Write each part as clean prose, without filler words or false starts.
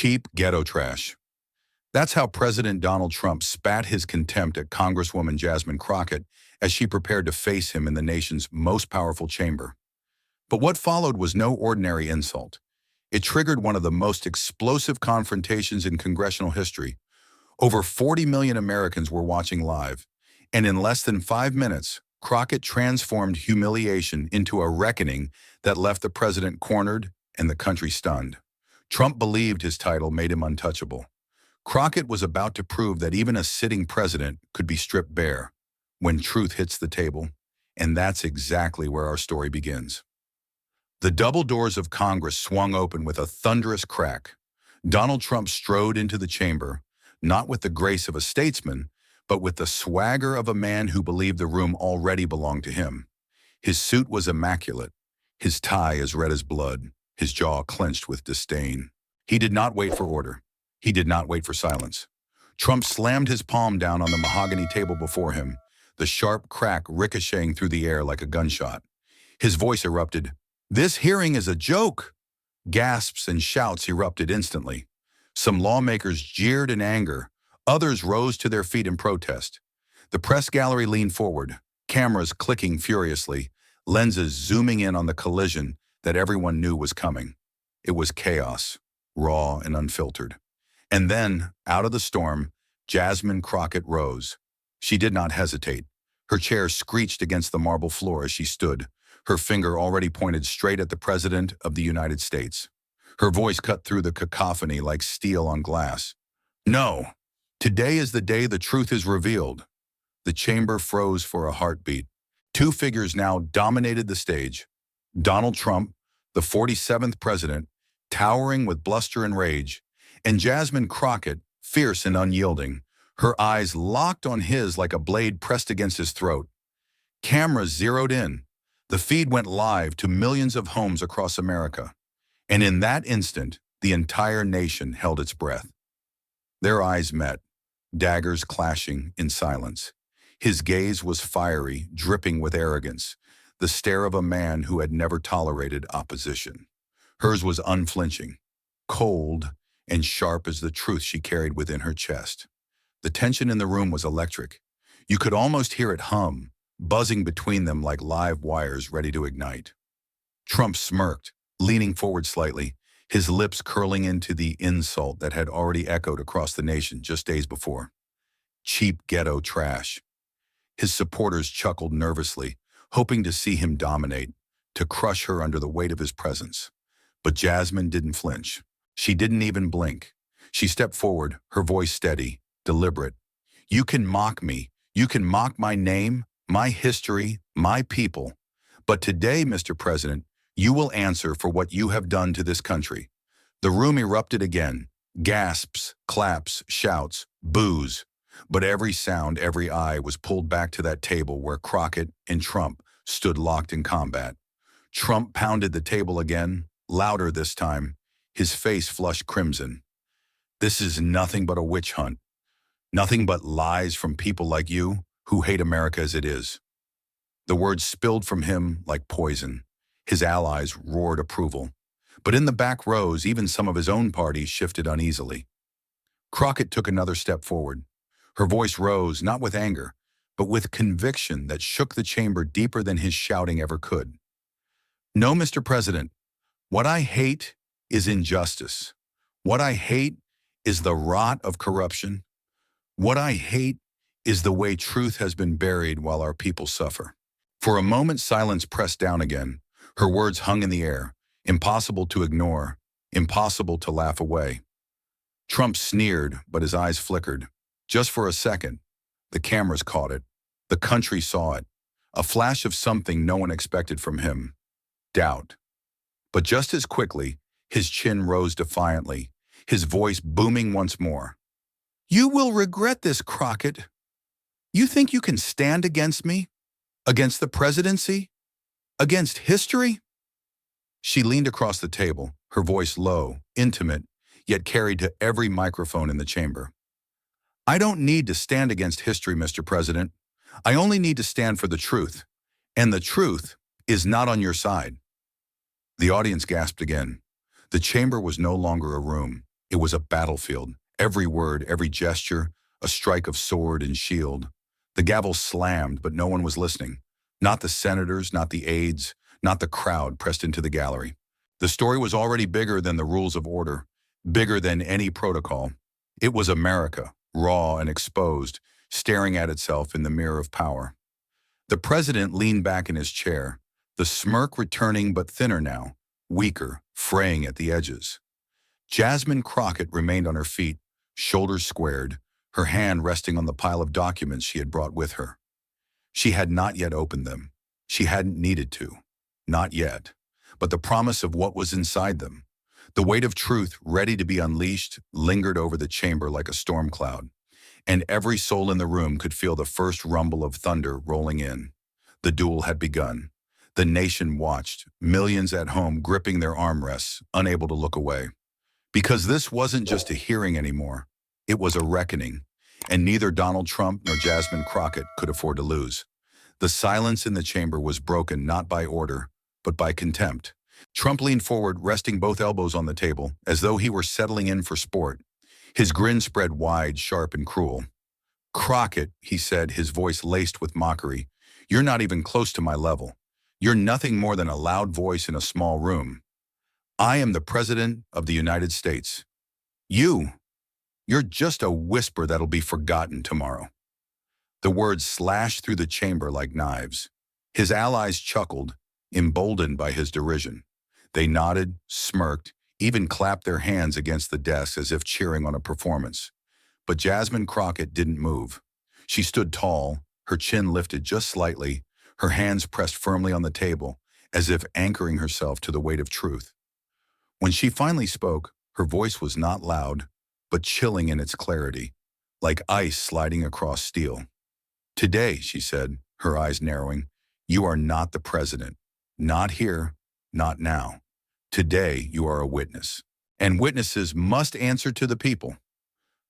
Cheap ghetto trash. That's how President Donald Trump spat his contempt at Congresswoman Jasmine Crockett as she prepared to face him in the nation's most powerful chamber. But what followed was no ordinary insult. It triggered one of the most explosive confrontations in congressional history. Over 40 million Americans were watching live, and in less than 5 minutes, Crockett transformed humiliation into a reckoning that left the president cornered and the country stunned. Trump believed his title made him untouchable. Crockett was about to prove that even a sitting president could be stripped bare when truth hits the table, and that's exactly where our story begins. The double doors of Congress swung open with a thunderous crack. Donald Trump strode into the chamber, not with the grace of a statesman, but with the swagger of a man who believed the room already belonged to him. His suit was immaculate, his tie as red as blood, his jaw clenched with disdain. He did not wait for order. He did not wait for silence. Trump slammed his palm down on the mahogany table before him, the sharp crack ricocheting through the air like a gunshot. His voice erupted. "This hearing is a joke!" Gasps and shouts erupted instantly. Some lawmakers jeered in anger. Others rose to their feet in protest. The press gallery leaned forward, cameras clicking furiously, lenses zooming in on the collision that everyone knew was coming. It was chaos, raw and unfiltered. And then, out of the storm, Jasmine Crockett rose. She did not hesitate. Her chair screeched against the marble floor as she stood, her finger already pointed straight at the President of the United States. Her voice cut through the cacophony like steel on glass. "No! Today is the day the truth is revealed." The chamber froze for a heartbeat. Two figures now dominated the stage. Donald Trump, the 47th president, towering with bluster and rage, and Jasmine Crockett, fierce and unyielding, her eyes locked on his like a blade pressed against his throat. Cameras zeroed in. The feed went live to millions of homes across America. And in that instant, the entire nation held its breath. Their eyes met, daggers clashing in silence. His gaze was fiery, dripping with arrogance, the stare of a man who had never tolerated opposition. Hers was unflinching, cold, and sharp as the truth she carried within her chest. The tension in the room was electric. You could almost hear it hum, buzzing between them like live wires ready to ignite. Trump smirked, leaning forward slightly, his lips curling into the insult that had already echoed across the nation just days before. Cheap ghetto trash. His supporters chuckled nervously, hoping to see him dominate, to crush her under the weight of his presence. But Jasmine didn't flinch. She didn't even blink. She stepped forward, her voice steady, deliberate. "You can mock me. You can mock my name, my history, my people. But today, Mr. President, you will answer for what you have done to this country." The room erupted again. Gasps, claps, shouts, boos. But every sound, every eye was pulled back to that table where Crockett and Trump stood locked in combat. Trump pounded the table again, louder this time, his face flushed crimson. "This is nothing but a witch hunt. Nothing but lies from people like you who hate America as it is." The words spilled from him like poison. His allies roared approval. But in the back rows, even some of his own party shifted uneasily. Crockett took another step forward. Her voice rose, not with anger, but with conviction that shook the chamber deeper than his shouting ever could. "No, Mr. President, what I hate is injustice. What I hate is the rot of corruption. What I hate is the way truth has been buried while our people suffer." For a moment, silence pressed down again. Her words hung in the air, impossible to ignore, impossible to laugh away. Trump sneered, but his eyes flickered. Just for a second, the cameras caught it. The country saw it. A flash of something no one expected from him. Doubt. But just as quickly, his chin rose defiantly, his voice booming once more. "You will regret this, Crockett. You think you can stand against me? Against the presidency? Against history?" She leaned across the table, her voice low, intimate, yet carried to every microphone in the chamber. "I don't need to stand against history, Mr. President. I only need to stand for the truth. And the truth is not on your side." The audience gasped again. The chamber was no longer a room. It was a battlefield. Every word, every gesture, a strike of sword and shield. The gavel slammed, but no one was listening. Not the senators, not the aides, not the crowd pressed into the gallery. The story was already bigger than the rules of order, bigger than any protocol. It was America, raw and exposed, staring at itself in the mirror of power. The president leaned back in his chair, the smirk returning but thinner now, weaker, fraying at the edges. Jasmine Crockett remained on her feet, shoulders squared, her hand resting on the pile of documents she had brought with her. She had not yet opened them. She hadn't needed to. Not yet. But the promise of what was inside them, the weight of truth ready to be unleashed, lingered over the chamber like a storm cloud, and every soul in the room could feel the first rumble of thunder rolling in. The duel had begun. The nation watched, millions at home gripping their armrests, unable to look away. Because this wasn't just a hearing anymore. It was a reckoning, and neither Donald Trump nor Jasmine Crockett could afford to lose. The silence in the chamber was broken not by order, but by contempt. Trump leaned forward, resting both elbows on the table, as though he were settling in for sport. His grin spread wide, sharp, and cruel. "Crockett," he said, his voice laced with mockery, "you're not even close to my level. You're nothing more than a loud voice in a small room. I am the President of the United States. You're just a whisper that'll be forgotten tomorrow." The words slashed through the chamber like knives. His allies chuckled, emboldened by his derision. They nodded, smirked, even clapped their hands against the desk as if cheering on a performance. But Jasmine Crockett didn't move. She stood tall, her chin lifted just slightly, her hands pressed firmly on the table, as if anchoring herself to the weight of truth. When she finally spoke, her voice was not loud, but chilling in its clarity, like ice sliding across steel. "Today," she said, her eyes narrowing, "you are not the president. Not here, not now. Today, you are a witness. And witnesses must answer to the people."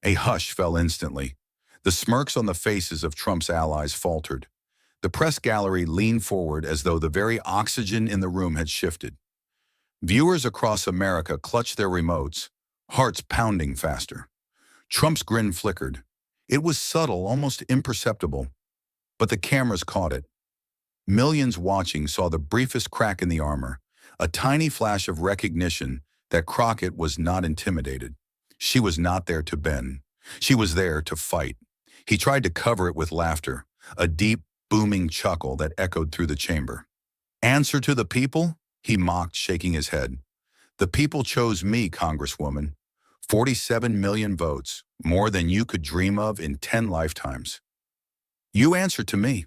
A hush fell instantly. The smirks on the faces of Trump's allies faltered. The press gallery leaned forward as though the very oxygen in the room had shifted. Viewers across America clutched their remotes, hearts pounding faster. Trump's grin flickered. It was subtle, almost imperceptible, but the cameras caught it. Millions watching saw the briefest crack in the armor, a tiny flash of recognition that Crockett was not intimidated. She was not there to bend. She was there to fight. He tried to cover it with laughter, a deep, booming chuckle that echoed through the chamber. "Answer to the people?" he mocked, shaking his head. "The people chose me, Congresswoman. 47 million votes, more than you could dream of in 10 lifetimes. You answer to me."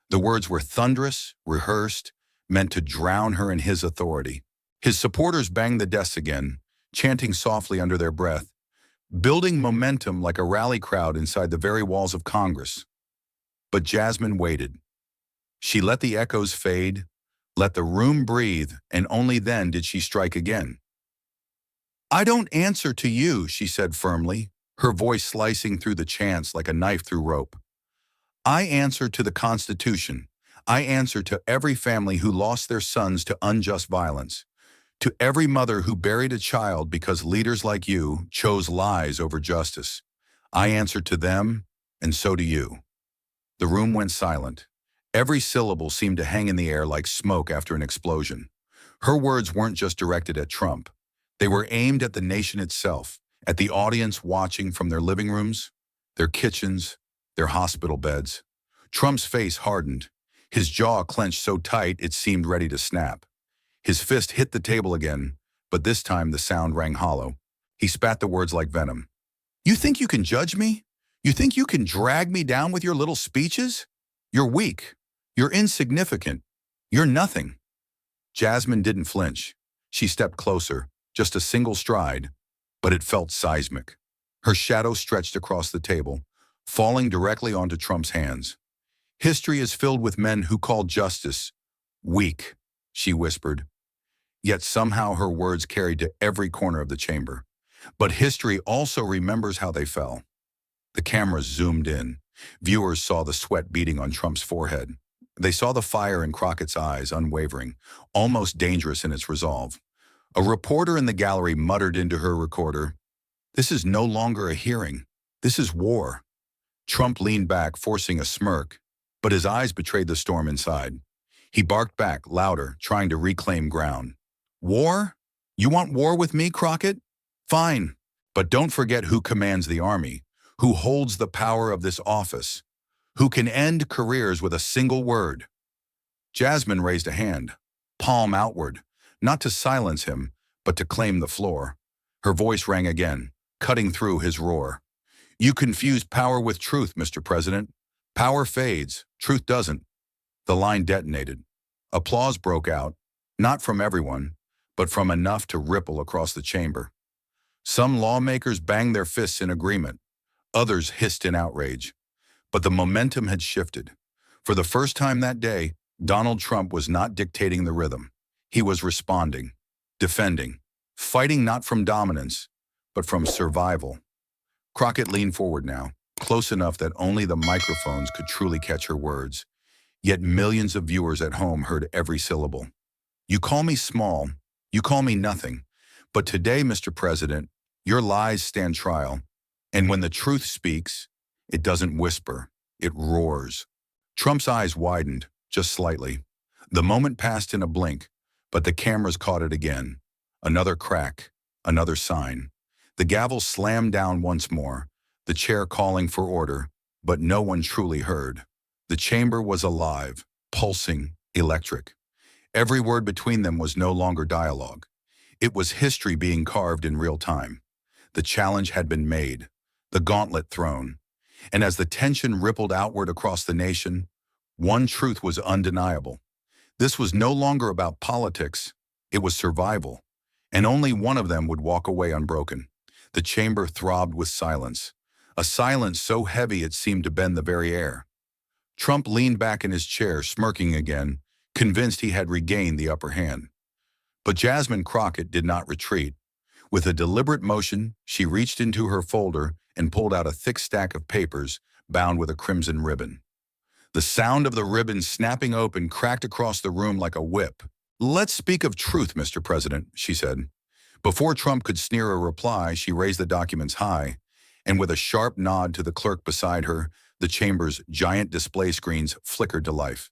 The words were thunderous, rehearsed, meant to drown her in his authority. His supporters banged the desks again, chanting softly under their breath, building momentum like a rally crowd inside the very walls of Congress. But Jasmine waited. She let the echoes fade, let the room breathe, and only then did she strike again. "I don't answer to you," she said firmly, her voice slicing through the chants like a knife through rope. "I answer to the Constitution. I answer to every family who lost their sons to unjust violence, to every mother who buried a child because leaders like you chose lies over justice. I answer to them, and so do you." The room went silent. Every syllable seemed to hang in the air like smoke after an explosion. Her words weren't just directed at Trump. They were aimed at the nation itself, at the audience watching from their living rooms, their kitchens, their hospital beds. Trump's face hardened. His jaw clenched so tight it seemed ready to snap. His fist hit the table again, but this time the sound rang hollow. He spat the words like venom. "You think you can judge me? You think you can drag me down with your little speeches? You're weak. You're insignificant. You're nothing." Jasmine didn't flinch. She stepped closer, just a single stride, but it felt seismic. Her shadow stretched across the table, falling directly onto Trump's hands. "History is filled with men who call justice weak," she whispered. Yet somehow her words carried to every corner of the chamber. But history also remembers how they fell. The cameras zoomed in. Viewers saw the sweat beading on Trump's forehead. They saw the fire in Crockett's eyes, unwavering, almost dangerous in its resolve. A reporter in the gallery muttered into her recorder, "This is no longer a hearing. This is war." Trump leaned back, forcing a smirk, but his eyes betrayed the storm inside. He barked back, louder, trying to reclaim ground. "War? You want war with me, Crockett? Fine. But don't forget who commands the army, who holds the power of this office, who can end careers with a single word." Jasmine raised a hand, palm outward, not to silence him, but to claim the floor. Her voice rang again, cutting through his roar. "You confuse power with truth, Mr. President. Power fades, truth doesn't." The line detonated. Applause broke out, not from everyone, but from enough to ripple across the chamber. Some lawmakers banged their fists in agreement. Others hissed in outrage. But the momentum had shifted. For the first time that day, Donald Trump was not dictating the rhythm. He was responding, defending, fighting not from dominance, but from survival. Crockett leaned forward now, close enough that only the microphones could truly catch her words. Yet millions of viewers at home heard every syllable. "You call me small, you call me nothing. But today, Mr. President, your lies stand trial. And when the truth speaks, it doesn't whisper, it roars." Trump's eyes widened, just slightly. The moment passed in a blink, but the cameras caught it again. Another crack, another sign. The gavel slammed down once more, the chair calling for order, but no one truly heard. The chamber was alive, pulsing, electric. Every word between them was no longer dialogue. It was history being carved in real time. The challenge had been made, the gauntlet thrown. And as the tension rippled outward across the nation, one truth was undeniable. This was no longer about politics, it was survival. And only one of them would walk away unbroken. The chamber throbbed with silence, a silence so heavy it seemed to bend the very air. Trump leaned back in his chair, smirking again, convinced he had regained the upper hand. But Jasmine Crockett did not retreat. With a deliberate motion, she reached into her folder and pulled out a thick stack of papers bound with a crimson ribbon. The sound of the ribbon snapping open cracked across the room like a whip. "Let's speak of truth, Mr. President," she said. Before Trump could sneer a reply, she raised the documents high, and with a sharp nod to the clerk beside her, the chamber's giant display screens flickered to life.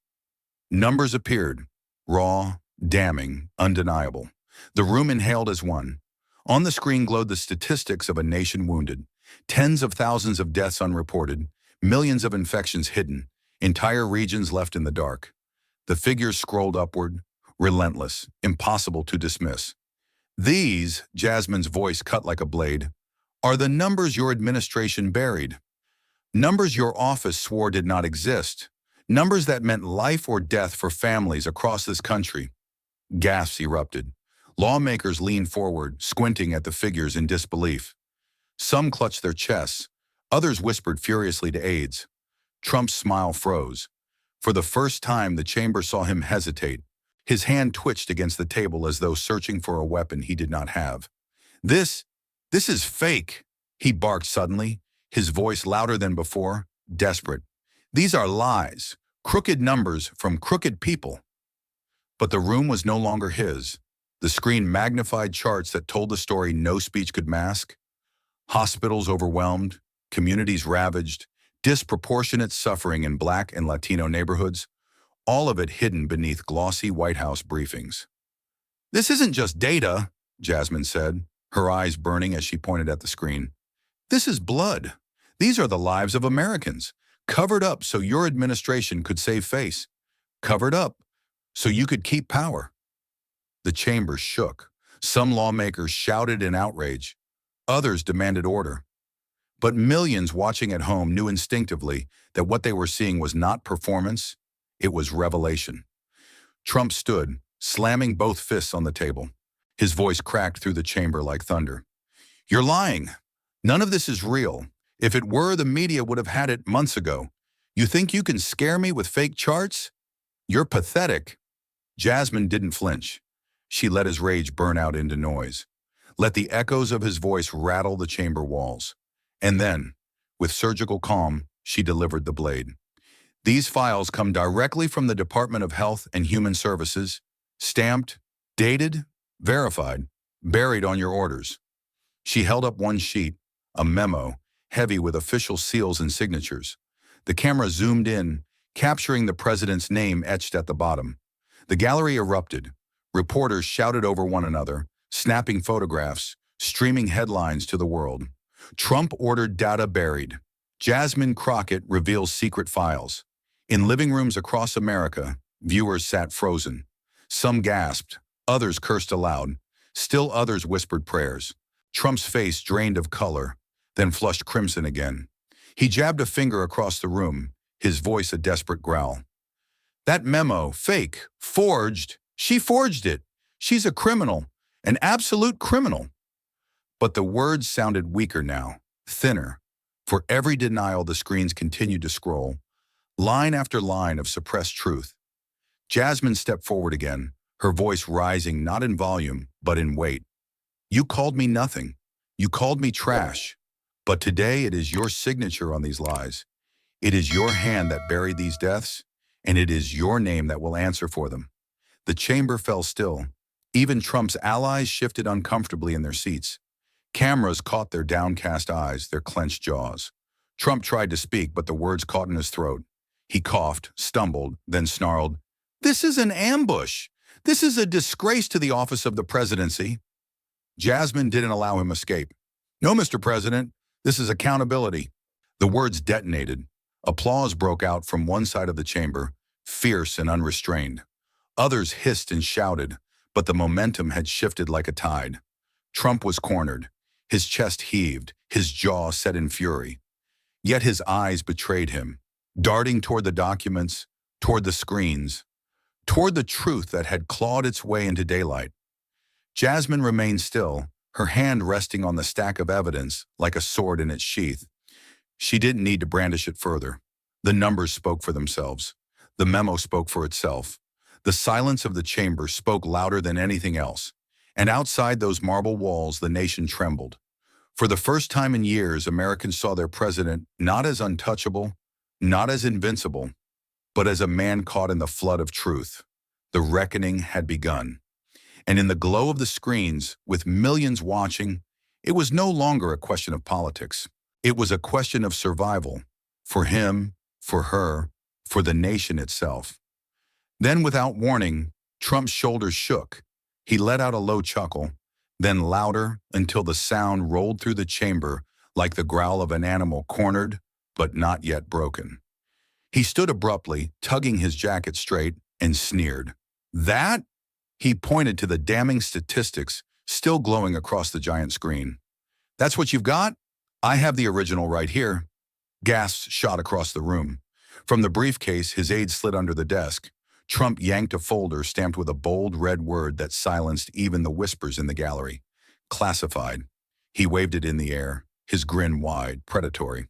Numbers appeared, raw, damning, undeniable. The room inhaled as one. On the screen glowed the statistics of a nation wounded, tens of thousands of deaths unreported, millions of infections hidden, entire regions left in the dark. The figures scrolled upward, relentless, impossible to dismiss. "These," Jasmine's voice cut like a blade, "are the numbers your administration buried. Numbers your office swore did not exist. Numbers that meant life or death for families across this country." Gasps erupted. Lawmakers leaned forward, squinting at the figures in disbelief. Some clutched their chests. Others whispered furiously to aides. Trump's smile froze. For the first time, the chamber saw him hesitate. His hand twitched against the table as though searching for a weapon he did not have. This is fake," he barked suddenly, his voice louder than before, desperate. "These are lies, crooked numbers from crooked people." But the room was no longer his. The screen magnified charts that told the story no speech could mask. Hospitals overwhelmed, communities ravaged, disproportionate suffering in Black and Latino neighborhoods, all of it hidden beneath glossy White House briefings. "This isn't just data," Jasmine said, her eyes burning as she pointed at the screen. "This is blood. These are the lives of Americans, covered up so your administration could save face, covered up so you could keep power." The chamber shook. Some lawmakers shouted in outrage. Others demanded order. But millions watching at home knew instinctively that what they were seeing was not performance, it was revelation. Trump stood, slamming both fists on the table. His voice cracked through the chamber like thunder. "You're lying. None of this is real. If it were, the media would have had it months ago. You think you can scare me with fake charts? You're pathetic." Jasmine didn't flinch. She let his rage burn out into noise. Let the echoes of his voice rattle the chamber walls. And then, with surgical calm, she delivered the blade. "These files come directly from the Department of Health and Human Services, stamped, dated, Verified. Buried on your orders. She held up one sheet, a memo, heavy with official seals and signatures. The camera zoomed in, capturing the president's name etched at the bottom. The gallery erupted. Reporters shouted over one another, snapping photographs, streaming headlines to the world. Trump ordered data buried. Jasmine Crockett reveals secret files. In living rooms across America, viewers sat frozen. Some gasped, others cursed aloud. Still others whispered prayers. Trump's face drained of color, then flushed crimson again. He jabbed a finger across the room, his voice a desperate growl. That memo, fake, forged. She forged it. She's a criminal, an absolute criminal. But the words sounded weaker now, thinner. For every denial, the screens continued to scroll, line after line of suppressed truth. Jasmine stepped forward again, her voice rising not in volume, but in weight. You called me nothing. You called me trash. But today it is your signature on these lies. It is your hand that buried these deaths, and it is your name that will answer for them. The chamber fell still. Even Trump's allies shifted uncomfortably in their seats. Cameras caught their downcast eyes, their clenched jaws. Trump tried to speak, but the words caught in his throat. He coughed, stumbled, then snarled, "This is an ambush. This is a disgrace to the office of the presidency." Jasmine didn't allow him escape. "No, Mr. President, this is accountability." The words detonated. Applause broke out from one side of the chamber, fierce and unrestrained. Others hissed and shouted, but the momentum had shifted like a tide. Trump was cornered. His chest heaved, his jaw set in fury. Yet his eyes betrayed him, darting toward the documents, toward the screens, toward the truth that had clawed its way into daylight. Jasmine remained still, her hand resting on the stack of evidence like a sword in its sheath. She didn't need to brandish it further. The numbers spoke for themselves. The memo spoke for itself. The silence of the chamber spoke louder than anything else. And outside those marble walls, the nation trembled. For the first time in years, Americans saw their president not as untouchable, not as invincible, but as a man caught in the flood of truth. The reckoning had begun. And in the glow of the screens, with millions watching, it was no longer a question of politics. It was a question of survival, for him, for her, for the nation itself. Then, without warning, Trump's shoulders shook. He let out a low chuckle, then louder until the sound rolled through the chamber like the growl of an animal cornered, but not yet broken. He stood abruptly, tugging his jacket straight, and sneered. "That?" He pointed to the damning statistics still glowing across the giant screen. "That's what you've got? I have the original right here." Gasps shot across the room. From the briefcase, his aide slid under the desk. Trump yanked a folder stamped with a bold red word that silenced even the whispers in the gallery. Classified. He waved it in the air, his grin wide, predatory.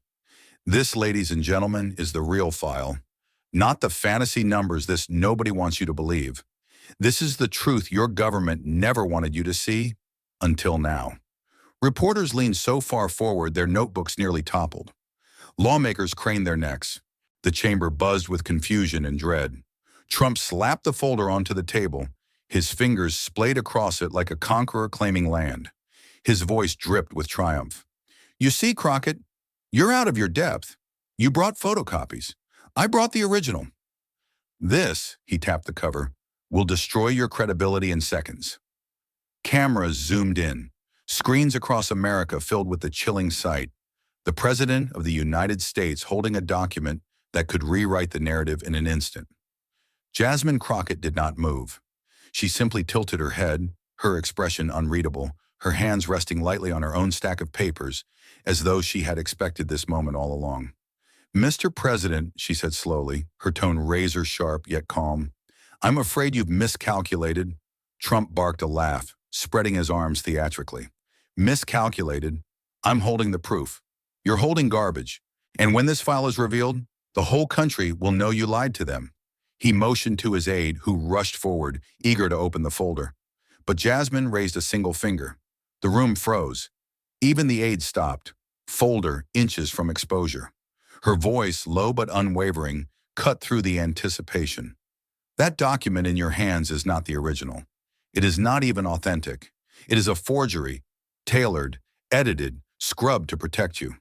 "This, ladies and gentlemen, is the real file. Not the fantasy numbers this nobody wants you to believe. This is the truth your government never wanted you to see, until now." Reporters leaned so far forward their notebooks nearly toppled. Lawmakers craned their necks. The chamber buzzed with confusion and dread. Trump slapped the folder onto the table, his fingers splayed across it like a conqueror claiming land. His voice dripped with triumph. "You see, Crockett, you're out of your depth. You brought photocopies. I brought the original. This," he tapped the cover, "will destroy your credibility in seconds." Cameras zoomed in, screens across America filled with the chilling sight. The President of the United States holding a document that could rewrite the narrative in an instant. Jasmine Crockett did not move. She simply tilted her head, her expression unreadable, her hands resting lightly on her own stack of papers, as though she had expected this moment all along. "Mr. President," she said slowly, her tone razor-sharp yet calm, "I'm afraid you've miscalculated." Trump barked a laugh, spreading his arms theatrically. "Miscalculated? I'm holding the proof. You're holding garbage. And when this file is revealed, the whole country will know you lied to them." He motioned to his aide, who rushed forward, eager to open the folder. But Jasmine raised a single finger. The room froze. Even the aide stopped, folder inches from exposure. Her voice, low but unwavering, cut through the anticipation. "That document in your hands is not the original. It is not even authentic. It is a forgery, tailored, edited, scrubbed to protect you.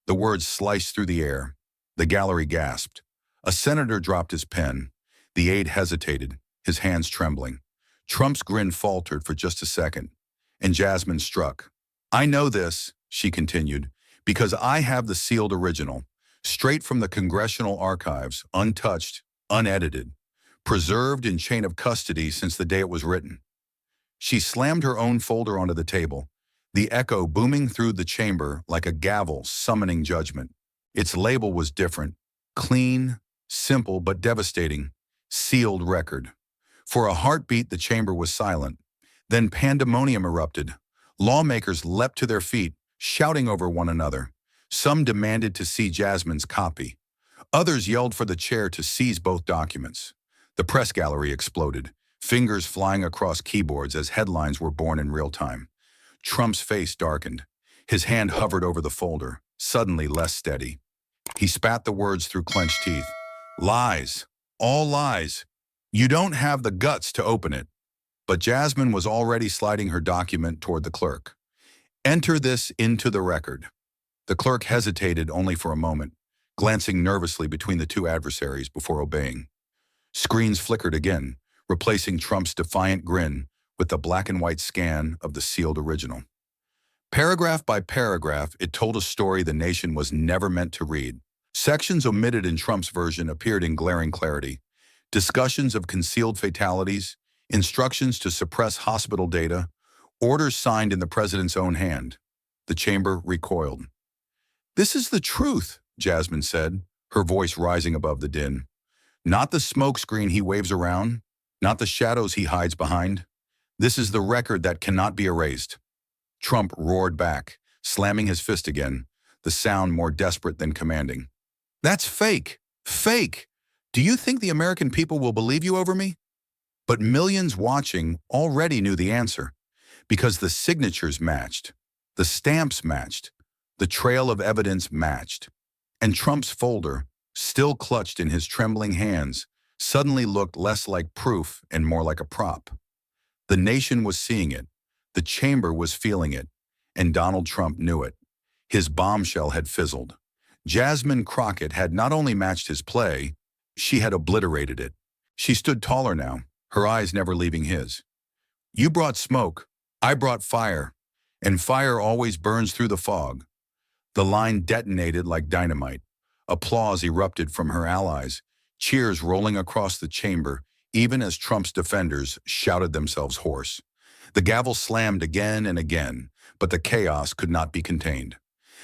The words sliced through the air. The gallery gasped. A senator dropped his pen. The aide hesitated, his hands trembling. Trump's grin faltered for just a second, and Jasmine struck. "I know this," she continued, "because I have the sealed original, straight from the congressional archives, untouched, unedited, preserved in chain of custody since the day it was written." She slammed her own folder onto the table, the echo booming through the chamber like a gavel summoning judgment. Its label was different, clean, simple but devastating, sealed record. For a heartbeat, the chamber was silent. Then pandemonium erupted. Lawmakers leapt to their feet, shouting over one another. Some demanded to see Jasmine's copy. Others yelled for the chair to seize both documents. The press gallery exploded, fingers flying across keyboards as headlines were born in real time. Trump's face darkened. His hand hovered over the folder, suddenly less steady. He spat the words through clenched teeth. "Lies. All lies. You don't have the guts to open it." But Jasmine was already sliding her document toward the clerk. "Enter this into the record." The clerk hesitated only for a moment, glancing nervously between the two adversaries before obeying. Screens flickered again, replacing Trump's defiant grin with the black and white scan of the sealed original. Paragraph by paragraph, it told a story the nation was never meant to read. Sections omitted in Trump's version appeared in glaring clarity. Discussions of concealed fatalities, instructions to suppress hospital data, orders signed in the president's own hand. The chamber recoiled. "This is the truth," Jasmine said, her voice rising above the din. "Not the smokescreen he waves around, not the shadows he hides behind. This is the record that cannot be erased." Trump roared back, slamming his fist again, the sound more desperate than commanding. "That's fake! Fake! Do you think the American people will believe you over me?" But millions watching already knew the answer, because the signatures matched, the stamps matched, the trail of evidence matched. And Trump's folder, still clutched in his trembling hands, suddenly looked less like proof and more like a prop. The nation was seeing it, the chamber was feeling it, and Donald Trump knew it. His bombshell had fizzled. Jasmine Crockett had not only matched his play, she had obliterated it. She stood taller now, her eyes never leaving his. "You brought smoke, I brought fire, and fire always burns through the fog." The line detonated like dynamite. Applause erupted from her allies, cheers rolling across the chamber, even as Trump's defenders shouted themselves hoarse. The gavel slammed again and again, but the chaos could not be contained.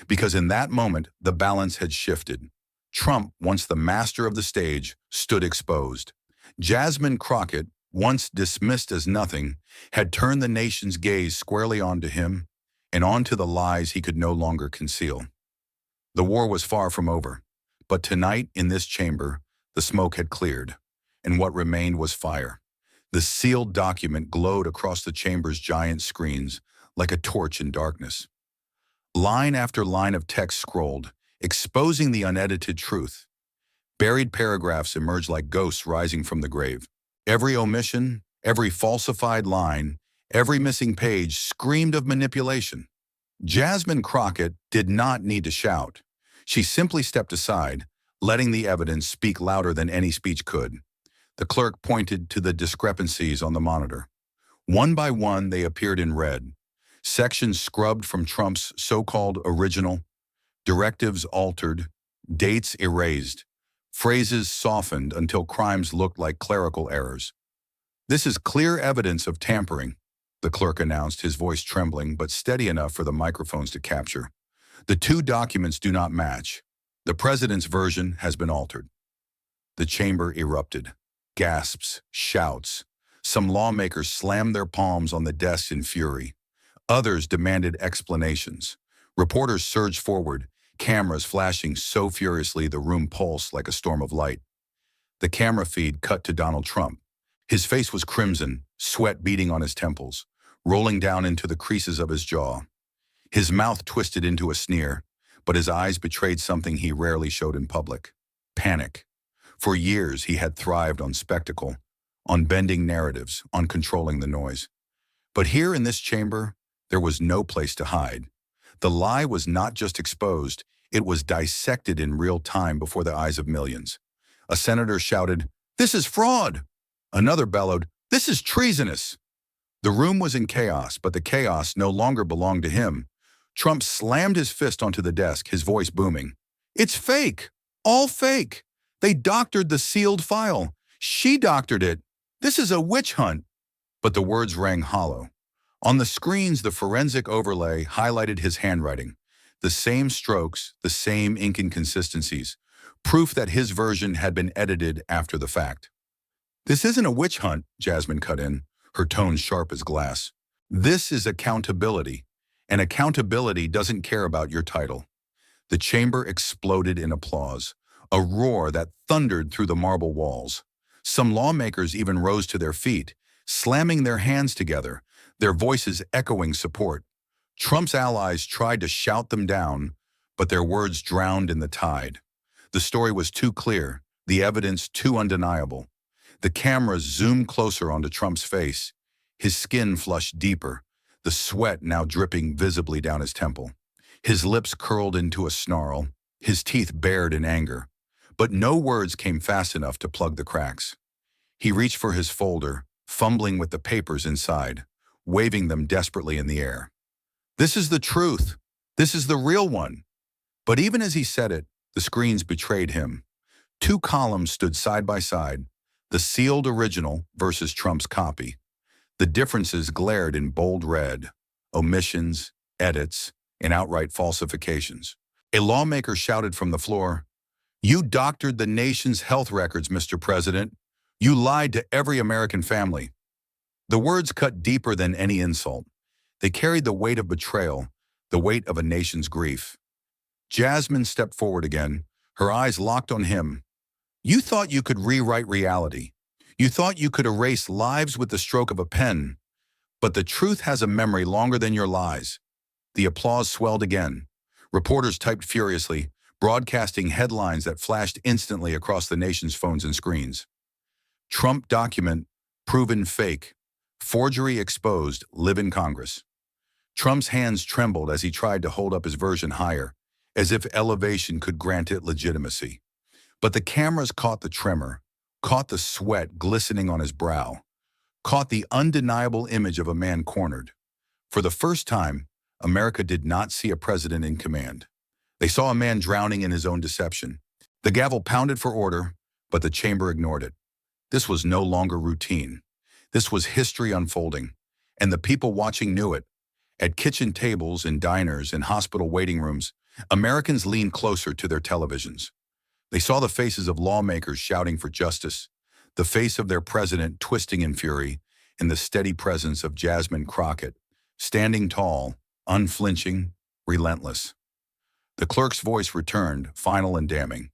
Because in that moment, the balance had shifted. Trump, once the master of the stage, stood exposed. Jasmine Crockett, once dismissed as nothing, had turned the nation's gaze squarely onto him and onto the lies he could no longer conceal. The war was far from over, but tonight in this chamber, the smoke had cleared, and what remained was fire. The sealed document glowed across the chamber's giant screens like a torch in darkness. Line after line of text scrolled, exposing the unedited truth. Buried paragraphs emerged like ghosts rising from the grave. Every omission, every falsified line, every missing page screamed of manipulation. Jasmine Crockett did not need to shout. She simply stepped aside, letting the evidence speak louder than any speech could. The clerk pointed to the discrepancies on the monitor. One by one, they appeared in red. Sections scrubbed from Trump's so-called original, directives altered, dates erased, phrases softened until crimes looked like clerical errors. "This is clear evidence of tampering," the clerk announced, his voice trembling but steady enough for the microphones to capture. "The two documents do not match. The president's version has been altered." The chamber erupted. Gasps, shouts. Some lawmakers slammed their palms on the desks in fury. Others demanded explanations. Reporters surged forward, cameras flashing so furiously the room pulsed like a storm of light. The camera feed cut to Donald Trump. His face was crimson, sweat beading on his temples, rolling down into the creases of his jaw. His mouth twisted into a sneer, but his eyes betrayed something he rarely showed in public: panic. For years he had thrived on spectacle, on bending narratives, on controlling the noise. But here in this chamber, there was no place to hide. The lie was not just exposed, it was dissected in real time before the eyes of millions. A senator shouted, "This is fraud!" Another bellowed, "This is treasonous!" The room was in chaos, but the chaos no longer belonged to him. Trump slammed his fist onto the desk, his voice booming. "It's fake! All fake! They doctored the sealed file. She doctored it. This is a witch hunt." But the words rang hollow. On the screens, the forensic overlay highlighted his handwriting. The same strokes, the same ink inconsistencies. Proof that his version had been edited after the fact. "This isn't a witch hunt," Jasmine cut in, her tone sharp as glass. "This is accountability, and accountability doesn't care about your title." The chamber exploded in applause, a roar that thundered through the marble walls. Some lawmakers even rose to their feet, slamming their hands together, their voices echoing support. Trump's allies tried to shout them down, but their words drowned in the tide. The story was too clear, the evidence too undeniable. The cameras zoomed closer onto Trump's face. His skin flushed deeper, the sweat now dripping visibly down his temple. His lips curled into a snarl, his teeth bared in anger. But no words came fast enough to plug the cracks. He reached for his folder, fumbling with the papers inside, waving them desperately in the air. "This is the truth. This is the real one." But even as he said it, the screens betrayed him. Two columns stood side by side, the sealed original versus Trump's copy. The differences glared in bold red: omissions, edits, and outright falsifications. A lawmaker shouted from the floor, "You doctored the nation's health records, Mr. President. You lied to every American family." The words cut deeper than any insult. They carried the weight of betrayal, the weight of a nation's grief. Jasmine stepped forward again, her eyes locked on him. "You thought you could rewrite reality. You thought you could erase lives with the stroke of a pen. But the truth has a memory longer than your lies." The applause swelled again. Reporters typed furiously, broadcasting headlines that flashed instantly across the nation's phones and screens. "Trump document, proven fake. Forgery exposed, live in Congress." Trump's hands trembled as he tried to hold up his version higher, as if elevation could grant it legitimacy. But the cameras caught the tremor, caught the sweat glistening on his brow, caught the undeniable image of a man cornered. For the first time, America did not see a president in command. They saw a man drowning in his own deception. The gavel pounded for order, but the chamber ignored it. This was no longer routine. This was history unfolding, and the people watching knew it. At kitchen tables, in diners, in hospital waiting rooms, Americans leaned closer to their televisions. They saw the faces of lawmakers shouting for justice, the face of their president twisting in fury, and the steady presence of Jasmine Crockett, standing tall, unflinching, relentless. The clerk's voice returned, final and damning.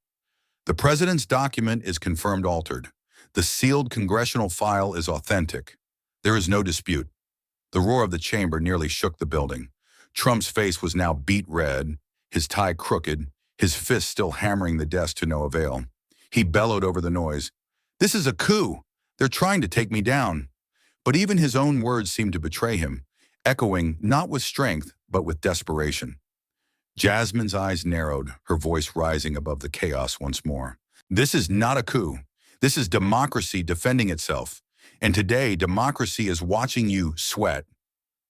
"The president's document is confirmed altered. The sealed congressional file is authentic. There is no dispute." The roar of the chamber nearly shook the building. Trump's face was now beet red, his tie crooked, his fist still hammering the desk to no avail. He bellowed over the noise, "This is a coup. They're trying to take me down." But even his own words seemed to betray him, echoing not with strength, but with desperation. Jasmine's eyes narrowed, her voice rising above the chaos once more. "This is not a coup. This is democracy defending itself. And today, democracy is watching you sweat."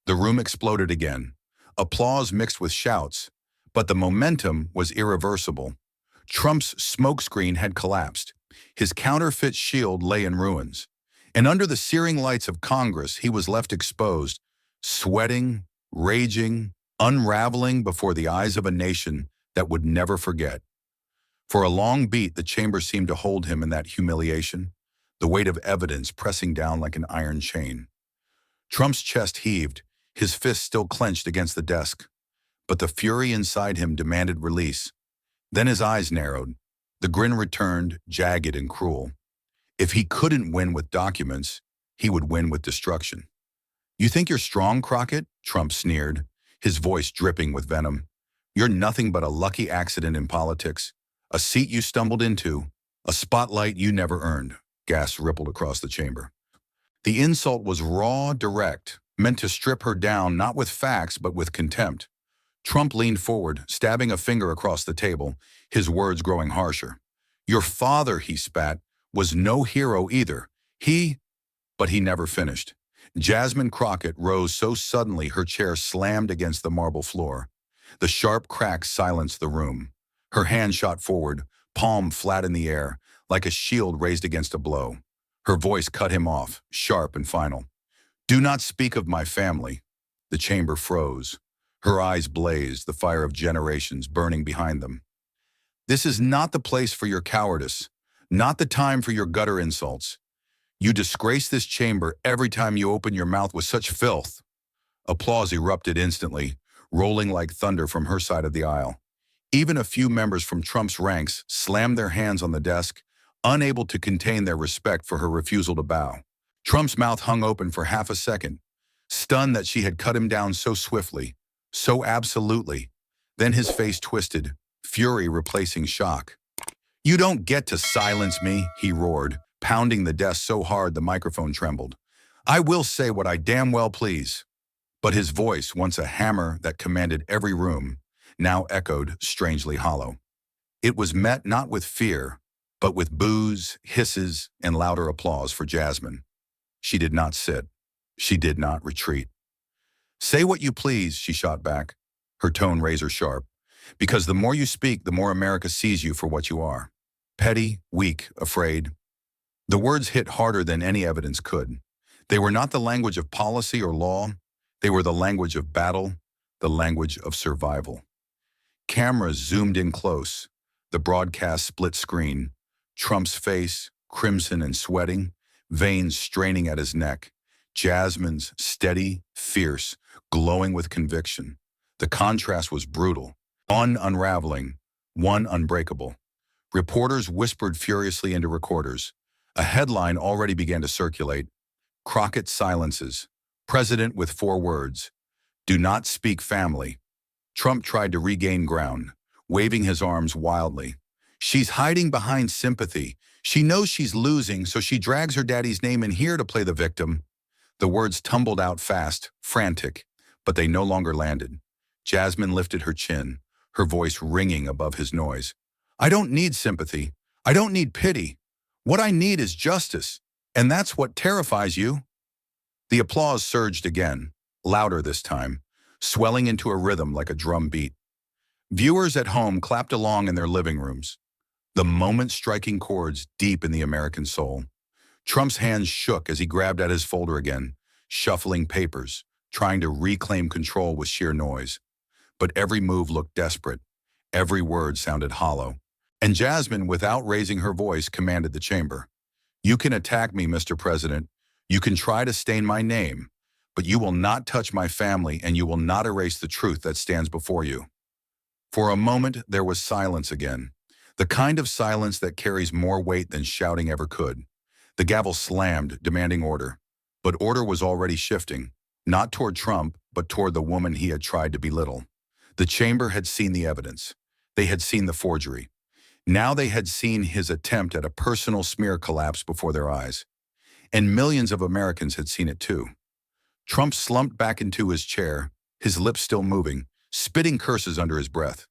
The room exploded again. Applause mixed with shouts, but the momentum was irreversible. Trump's smokescreen had collapsed. His counterfeit shield lay in ruins. And under the searing lights of Congress, he was left exposed, sweating, raging, unraveling before the eyes of a nation that would never forget. For a long beat, the chamber seemed to hold him in that humiliation, the weight of evidence pressing down like an iron chain. Trump's chest heaved, his fist still clenched against the desk. But the fury inside him demanded release. Then his eyes narrowed. The grin returned, jagged and cruel. If he couldn't win with documents, he would win with destruction. "You think you're strong, Crockett?" Trump sneered, his voice dripping with venom. "You're nothing but a lucky accident in politics, a seat you stumbled into, a spotlight you never earned." Gasps rippled across the chamber. The insult was raw, direct, meant to strip her down not with facts but with contempt. Trump leaned forward, stabbing a finger across the table, his words growing harsher. Your father, he spat, was no hero either. But he never finished. Jasmine Crockett rose so suddenly her chair slammed against the marble floor. The sharp crack silenced the room. Her hand shot forward, palm flat in the air, like a shield raised against a blow. Her voice cut him off, sharp and final. Do not speak of my family. The chamber froze. Her eyes blazed, the fire of generations burning behind them. This is not the place for your cowardice, not the time for your gutter insults. You disgrace this chamber every time you open your mouth with such filth. Applause erupted instantly, rolling like thunder from her side of the aisle. Even a few members from Trump's ranks slammed their hands on the desk, unable to contain their respect for her refusal to bow. Trump's mouth hung open for half a second, stunned that she had cut him down so swiftly, so absolutely. Then his face twisted, fury replacing shock. You don't get to silence me, he roared, pounding the desk so hard the microphone trembled. I will say what I damn well please. But his voice, once a hammer that commanded every room, now echoed strangely hollow. It was met not with fear, but with boos, hisses, and louder applause for Jasmine. She did not sit. She did not retreat. Say what you please, she shot back, her tone razor sharp, because the more you speak, the more America sees you for what you are. Petty, weak, afraid. The words hit harder than any evidence could. They were not the language of policy or law. They were the language of battle, the language of survival. Cameras zoomed in close, the broadcast split screen, Trump's face, crimson and sweating, veins straining at his neck, Jasmine's steady, fierce, glowing with conviction. The contrast was brutal, one unraveling, one unbreakable. Reporters whispered furiously into recorders. A headline already began to circulate. Crockett silences. President with 4 words. Do not speak family. Trump tried to regain ground, waving his arms wildly. She's hiding behind sympathy. She knows she's losing, so she drags her daddy's name in here to play the victim. The words tumbled out fast, frantic, but they no longer landed. Jasmine lifted her chin, her voice ringing above his noise. I don't need sympathy. I don't need pity. What I need is justice, and that's what terrifies you. The applause surged again, louder this time, swelling into a rhythm like a drum beat. Viewers at home clapped along in their living rooms, the moment striking chords deep in the American soul. Trump's hands shook as he grabbed at his folder again, shuffling papers, trying to reclaim control with sheer noise. But every move looked desperate. Every word sounded hollow. And Jasmine, without raising her voice, commanded the chamber. You can attack me, Mr. President. You can try to stain my name, but you will not touch my family and you will not erase the truth that stands before you. For a moment, there was silence again, the kind of silence that carries more weight than shouting ever could. The gavel slammed, demanding order. But order was already shifting, not toward Trump, but toward the woman he had tried to belittle. The chamber had seen the evidence. They had seen the forgery. Now they had seen his attempt at a personal smear collapse before their eyes. And millions of Americans had seen it too. Trump slumped back into his chair, his lips still moving, spitting curses under his breath.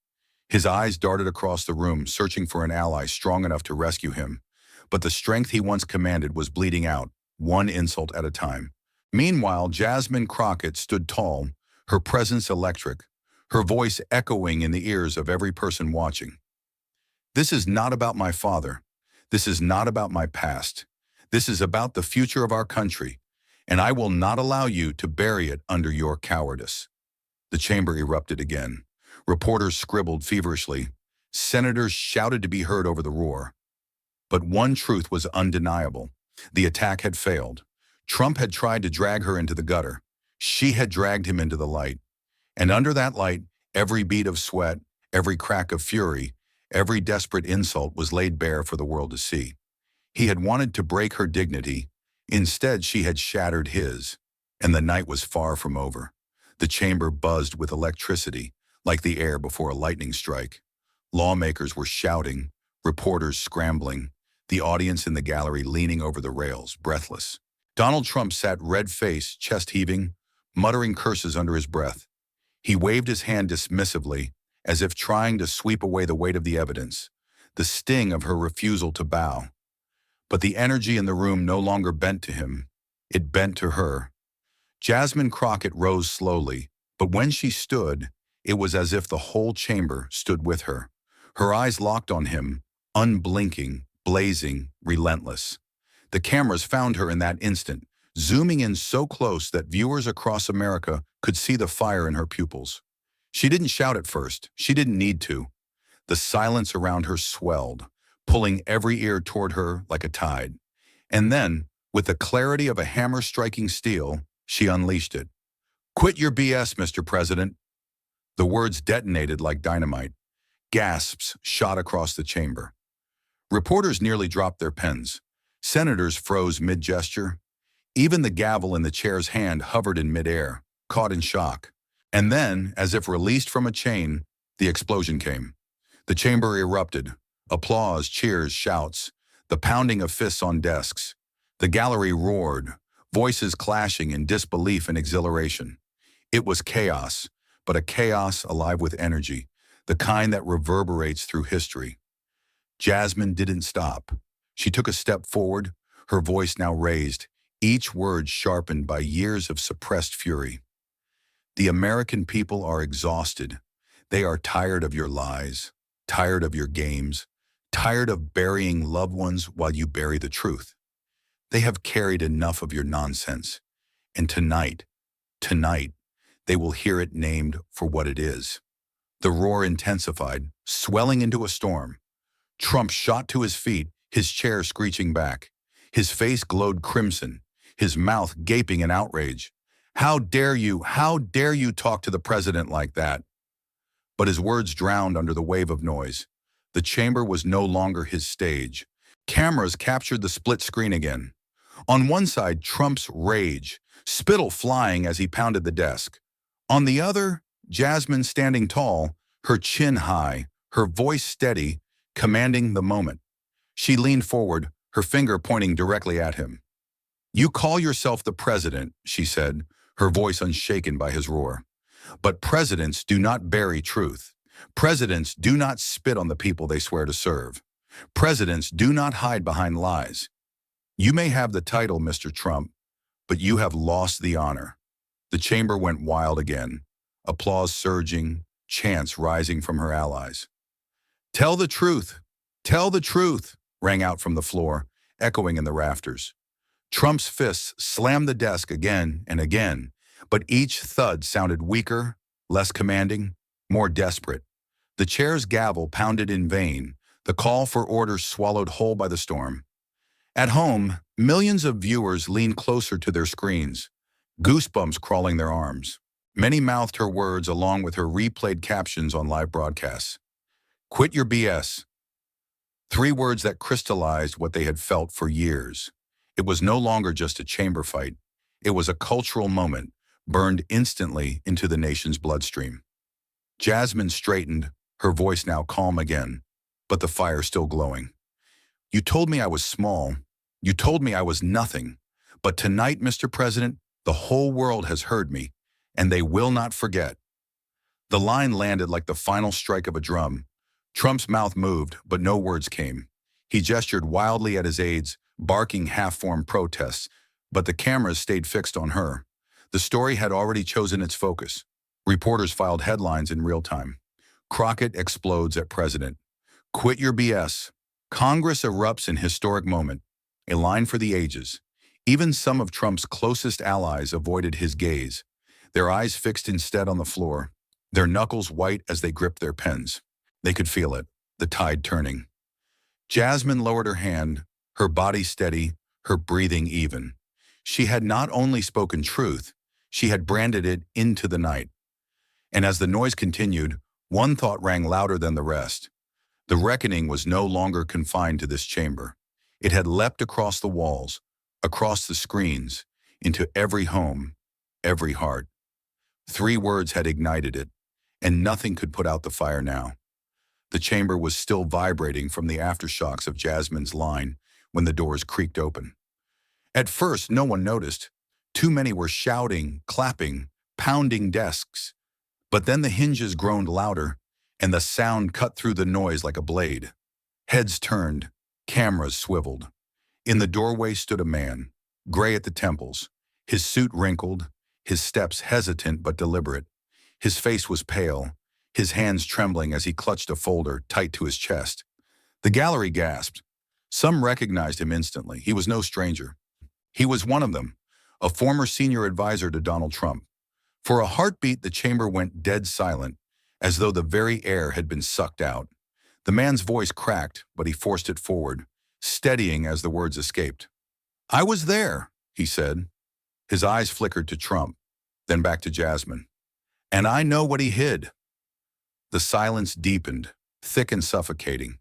His eyes darted across the room, searching for an ally strong enough to rescue him. But the strength he once commanded was bleeding out, one insult at a time. Meanwhile, Jasmine Crockett stood tall, her presence electric, her voice echoing in the ears of every person watching. This is not about my father. This is not about my past. This is about the future of our country, and I will not allow you to bury it under your cowardice. The chamber erupted again. Reporters scribbled feverishly. Senators shouted to be heard over the roar. But one truth was undeniable. The attack had failed. Trump had tried to drag her into the gutter. She had dragged him into the light. And under that light, every bead of sweat, every crack of fury, every desperate insult was laid bare for the world to see. He had wanted to break her dignity. Instead, she had shattered his. And the night was far from over. The chamber buzzed with electricity, like the air before a lightning strike. Lawmakers were shouting, reporters scrambling. the audience in the gallery leaning over the rails, breathless. Donald Trump sat red-faced, chest heaving, muttering curses under his breath. He waved his hand dismissively, as if trying to sweep away the weight of the evidence, the sting of her refusal to bow. But the energy in the room no longer bent to him. It bent to her. Jasmine Crockett rose slowly, but when she stood, it was as if the whole chamber stood with her. Her eyes locked on him, unblinking, blazing, relentless. The cameras found her in that instant, zooming in so close that viewers across America could see the fire in her pupils. She didn't shout at first. She didn't need to. The silence around her swelled, pulling every ear toward her like a tide. And then, with the clarity of a hammer striking steel, she unleashed it. "Quit your BS, Mr. President." The words detonated like dynamite. Gasps shot across the chamber. Reporters nearly dropped their pens. Senators froze mid-gesture. Even the gavel in the chair's hand hovered in midair, caught in shock. And then, as if released from a chain, the explosion came. The chamber erupted. Applause, cheers, shouts, the pounding of fists on desks. The gallery roared, voices clashing in disbelief and exhilaration. It was chaos, but a chaos alive with energy, the kind that reverberates through history. Jasmine didn't stop. She took a step forward, her voice now raised, each word sharpened by years of suppressed fury. "The American people are exhausted. They are tired of your lies, tired of your games, tired of burying loved ones while you bury the truth. They have carried enough of your nonsense. And tonight, they will hear it named for what it is." The roar intensified, swelling into a storm. Trump shot to his feet, his chair screeching back. His face glowed crimson, his mouth gaping in outrage. How dare you talk to the president like that?" But his words drowned under the wave of noise. The chamber was no longer his stage. Cameras captured the split screen again. On one side, Trump's rage, spittle flying as he pounded the desk. On the other, Jasmine standing tall, her chin high, her voice steady, commanding the moment. She leaned forward, her finger pointing directly at him. "You call yourself the president," she said, her voice unshaken by his roar. "But presidents do not bury truth. Presidents do not spit on the people they swear to serve. Presidents do not hide behind lies. You may have the title, Mr. Trump, but you have lost the honor." The chamber went wild again, applause surging, chants rising from her allies. "Tell the truth! Tell the truth!" rang out from the floor, echoing in the rafters. Trump's fists slammed the desk again and again, but each thud sounded weaker, less commanding, more desperate. The chair's gavel pounded in vain, the call for order swallowed whole by the storm. At home, millions of viewers leaned closer to their screens, goosebumps crawling their arms. Many mouthed her words along with her replayed captions on live broadcasts. "Quit your BS." 3 words that crystallized what they had felt for years. It was no longer just a chamber fight. It was a cultural moment, burned instantly into the nation's bloodstream. Jasmine straightened, her voice now calm again, but the fire still glowing. "You told me I was small. You told me I was nothing. But tonight, Mr. President, the whole world has heard me, and they will not forget." The line landed like the final strike of a drum. Trump's mouth moved, but no words came. He gestured wildly at his aides, barking half-formed protests, but the cameras stayed fixed on her. The story had already chosen its focus. Reporters filed headlines in real time. Crockett explodes at president. "Quit your BS." Congress erupts in historic moment, a line for the ages. Even some of Trump's closest allies avoided his gaze, their eyes fixed instead on the floor, their knuckles white as they gripped their pens. They could feel it, the tide turning. Jasmine lowered her hand, her body steady, her breathing even. She had not only spoken truth, she had branded it into the night. And as the noise continued, one thought rang louder than the rest. The reckoning was no longer confined to this chamber. It had leapt across the walls, across the screens, into every home, every heart. 3 words had ignited it, and nothing could put out the fire now. The chamber was still vibrating from the aftershocks of Jasmine's line when the doors creaked open. At first, no one noticed. Too many were shouting, clapping, pounding desks. But then the hinges groaned louder, and the sound cut through the noise like a blade. Heads turned, cameras swiveled. In the doorway stood a man, gray at the temples, his suit wrinkled, his steps hesitant but deliberate. His face was pale, his hands trembling as he clutched a folder tight to his chest. The gallery gasped. Some recognized him instantly. He was no stranger. He was one of them, a former senior advisor to Donald Trump. For a heartbeat, the chamber went dead silent, as though the very air had been sucked out. The man's voice cracked, but he forced it forward, steadying as the words escaped. "I was there," he said. His eyes flickered to Trump, then back to Jasmine. "And I know what he hid." The silence deepened, thick and suffocating.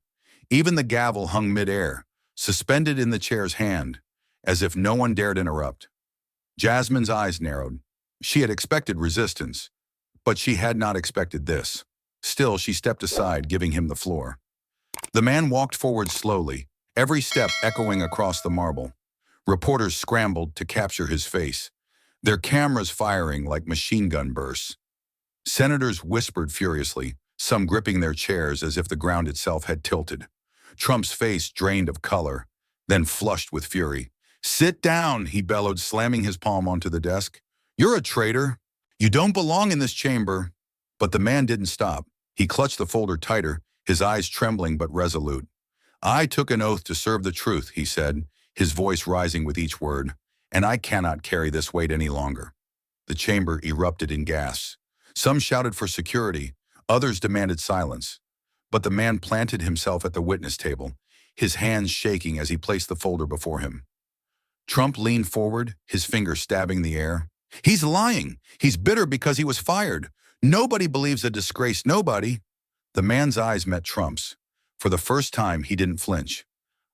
Even the gavel hung midair, suspended in the chair's hand, as if no one dared interrupt. Jasmine's eyes narrowed. She had expected resistance, but she had not expected this. Still, she stepped aside, giving him the floor. The man walked forward slowly, every step echoing across the marble. Reporters scrambled to capture his face, their cameras firing like machine gun bursts. Senators whispered furiously, some gripping their chairs as if the ground itself had tilted. Trump's face drained of color, then flushed with fury. "Sit down," he bellowed, slamming his palm onto the desk. "You're a traitor. You don't belong in this chamber." But the man didn't stop. He clutched the folder tighter, his eyes trembling but resolute. "I took an oath to serve the truth," he said, his voice rising with each word, "and I cannot carry this weight any longer." The chamber erupted in gasps. Some shouted for security, others demanded silence. But the man planted himself at the witness table, his hands shaking as he placed the folder before him. Trump leaned forward, his fingers stabbing the air. "He's lying. He's bitter because he was fired. Nobody believes a disgrace, nobody." The man's eyes met Trump's. For the first time, he didn't flinch.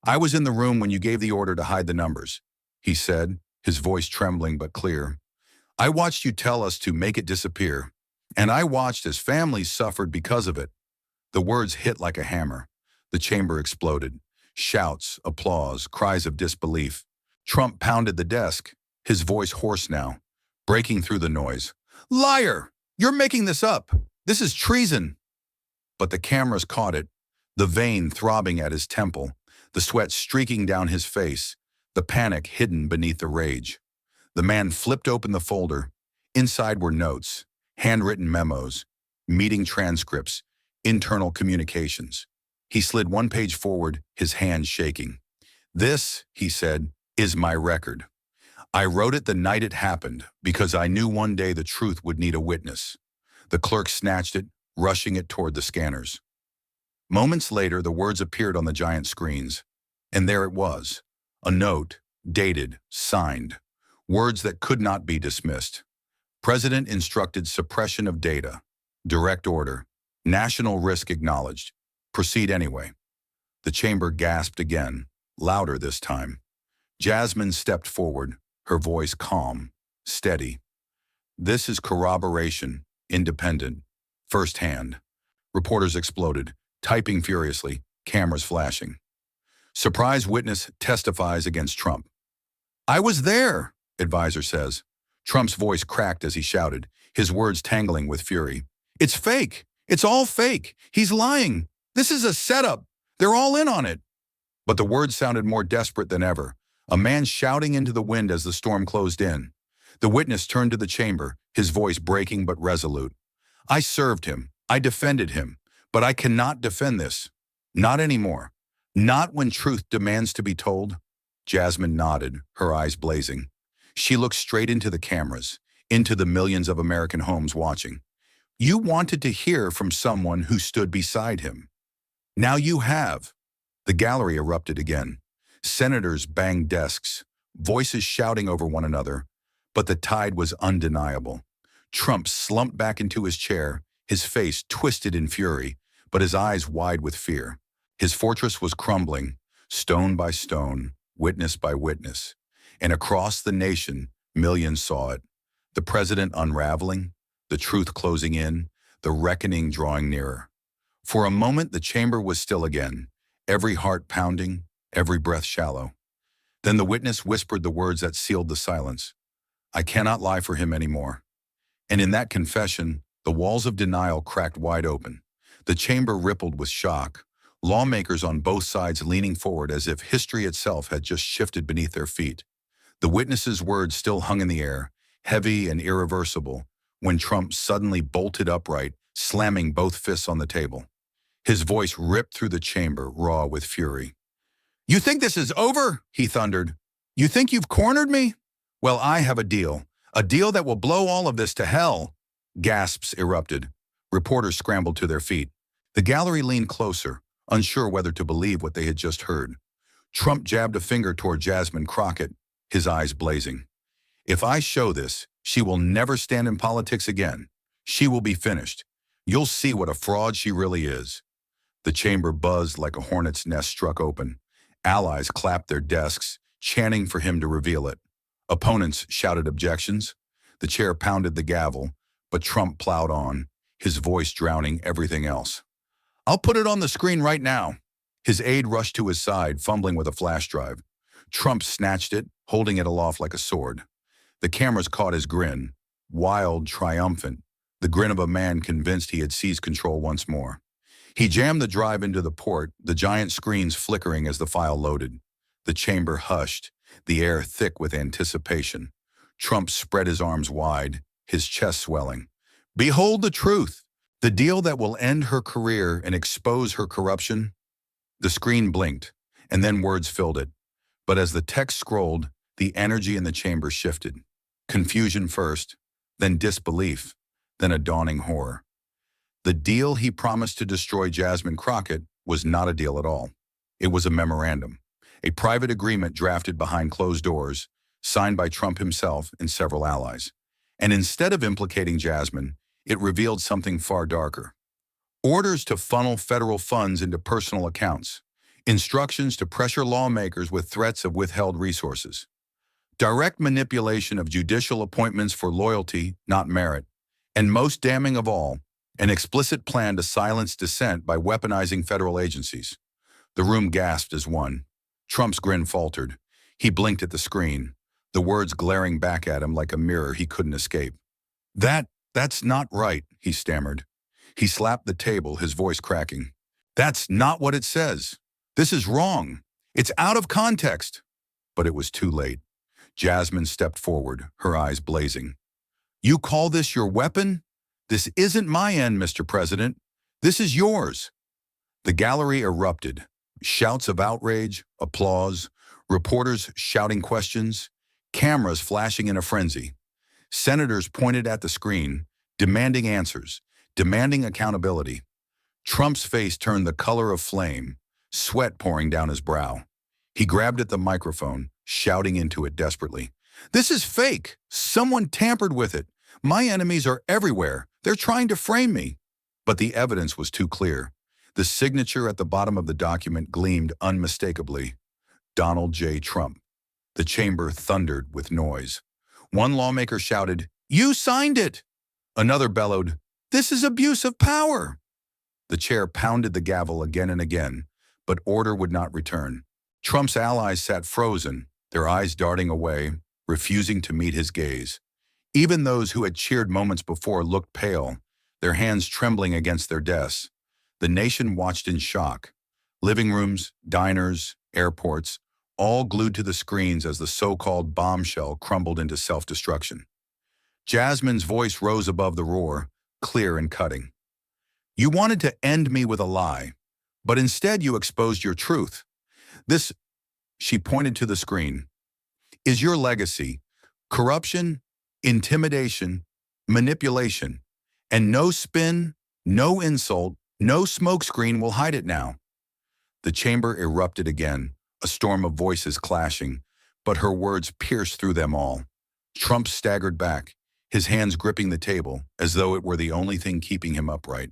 "I was in the room when you gave the order to hide the numbers," he said, his voice trembling but clear. "I watched you tell us to make it disappear, and I watched as families suffered because of it." The words hit like a hammer. The chamber exploded. Shouts, applause, cries of disbelief. Trump pounded the desk, his voice hoarse now, breaking through the noise. "Liar! You're making this up! This is treason!" But the cameras caught it, the vein throbbing at his temple, the sweat streaking down his face, the panic hidden beneath the rage. The man flipped open the folder. Inside were notes, handwritten memos, meeting transcripts, internal communications. He slid one page forward, his hands shaking. "This," he said, "is my record. I wrote it the night it happened because I knew one day the truth would need a witness." The clerk snatched it, rushing it toward the scanners. Moments later, the words appeared on the giant screens. And there it was, a note, dated, signed, words that could not be dismissed. President instructed suppression of data, direct order, national risk acknowledged, proceed anyway. The chamber gasped again, louder this time. Jasmine stepped forward, her voice calm, steady. "This is corroboration, independent, firsthand." Reporters exploded, typing furiously, cameras flashing. Surprise witness testifies against Trump. "I was there," advisor says. Trump's voice cracked as he shouted, his words tangling with fury. "It's fake. It's all fake. He's lying. This is a setup. They're all in on it." But the words sounded more desperate than ever, a man shouting into the wind as the storm closed in. The witness turned to the chamber, his voice breaking but resolute. "I served him. I defended him. But I cannot defend this. Not anymore. Not when truth demands to be told." Jasmine nodded, her eyes blazing. She looked straight into the cameras, into the millions of American homes watching. "You wanted to hear from someone who stood beside him. Now you have." The gallery erupted again. Senators banged desks, voices shouting over one another, but the tide was undeniable. Trump slumped back into his chair, his face twisted in fury, but his eyes wide with fear. His fortress was crumbling, stone by stone, witness by witness. And across the nation, millions saw it. The president unraveling, the truth closing in, the reckoning drawing nearer. For a moment, the chamber was still again, every heart pounding, every breath shallow. Then the witness whispered the words that sealed the silence. "I cannot lie for him anymore." And in that confession, the walls of denial cracked wide open. The chamber rippled with shock, lawmakers on both sides leaning forward as if history itself had just shifted beneath their feet. The witness's words still hung in the air, heavy and irreversible, when Trump suddenly bolted upright, slamming both fists on the table. His voice ripped through the chamber, raw with fury. "You think this is over?" he thundered. "You think you've cornered me? Well, I have a deal that will blow all of this to hell." Gasps erupted. Reporters scrambled to their feet. The gallery leaned closer, unsure whether to believe what they had just heard. Trump jabbed a finger toward Jasmine Crockett, his eyes blazing. "If I show this, she will never stand in politics again. She will be finished. You'll see what a fraud she really is." The chamber buzzed like a hornet's nest struck open. Allies clapped their desks, chanting for him to reveal it. Opponents shouted objections. The chair pounded the gavel, but Trump plowed on, his voice drowning everything else. "I'll put it on the screen right now." His aide rushed to his side, fumbling with a flash drive. Trump snatched it, holding it aloft like a sword. The cameras caught his grin, wild, triumphant, the grin of a man convinced he had seized control once more. He jammed the drive into the port, the giant screens flickering as the file loaded. The chamber hushed, the air thick with anticipation. Trump spread his arms wide, his chest swelling. "Behold the truth, the deal that will end her career and expose her corruption." The screen blinked, and then words filled it. But as the text scrolled, the energy in the chamber shifted. Confusion first, then disbelief, then a dawning horror. The deal he promised to destroy Jasmine Crockett was not a deal at all. It was a memorandum, a private agreement drafted behind closed doors, signed by Trump himself and several allies. And instead of implicating Jasmine, it revealed something far darker. Orders to funnel federal funds into personal accounts. Instructions to pressure lawmakers with threats of withheld resources. Direct manipulation of judicial appointments for loyalty, not merit. And most damning of all, an explicit plan to silence dissent by weaponizing federal agencies. The room gasped as one. Trump's grin faltered. He blinked at the screen, the words glaring back at him like a mirror he couldn't escape. That's not right," he stammered. He slapped the table, his voice cracking. "That's not what it says. This is wrong. It's out of context." But it was too late. Jasmine stepped forward, her eyes blazing. "You call this your weapon? This isn't my end, Mr. President. This is yours." The gallery erupted. Shouts of outrage, applause, reporters shouting questions, cameras flashing in a frenzy. Senators pointed at the screen, demanding answers, demanding accountability. Trump's face turned the color of flame, sweat pouring down his brow. He grabbed at the microphone, shouting into it desperately. "This is fake. Someone tampered with it. My enemies are everywhere. They're trying to frame me." But the evidence was too clear. The signature at the bottom of the document gleamed unmistakably. Donald J. Trump. The chamber thundered with noise. One lawmaker shouted, "You signed it!" Another bellowed, "This is abuse of power!" The chair pounded the gavel again and again, but order would not return. Trump's allies sat frozen, their eyes darting away, refusing to meet his gaze. Even those who had cheered moments before looked pale, their hands trembling against their desks. The nation watched in shock. Living rooms, diners, airports, all glued to the screens as the so-called bombshell crumbled into self-destruction. Jasmine's voice rose above the roar, clear and cutting. "You wanted to end me with a lie, but instead you exposed your truth. This," she pointed to the screen, "is your legacy. Corruption, intimidation, manipulation, and no spin, no insult, no smokescreen will hide it now." The chamber erupted again, a storm of voices clashing, but her words pierced through them all. Trump staggered back, his hands gripping the table as though it were the only thing keeping him upright.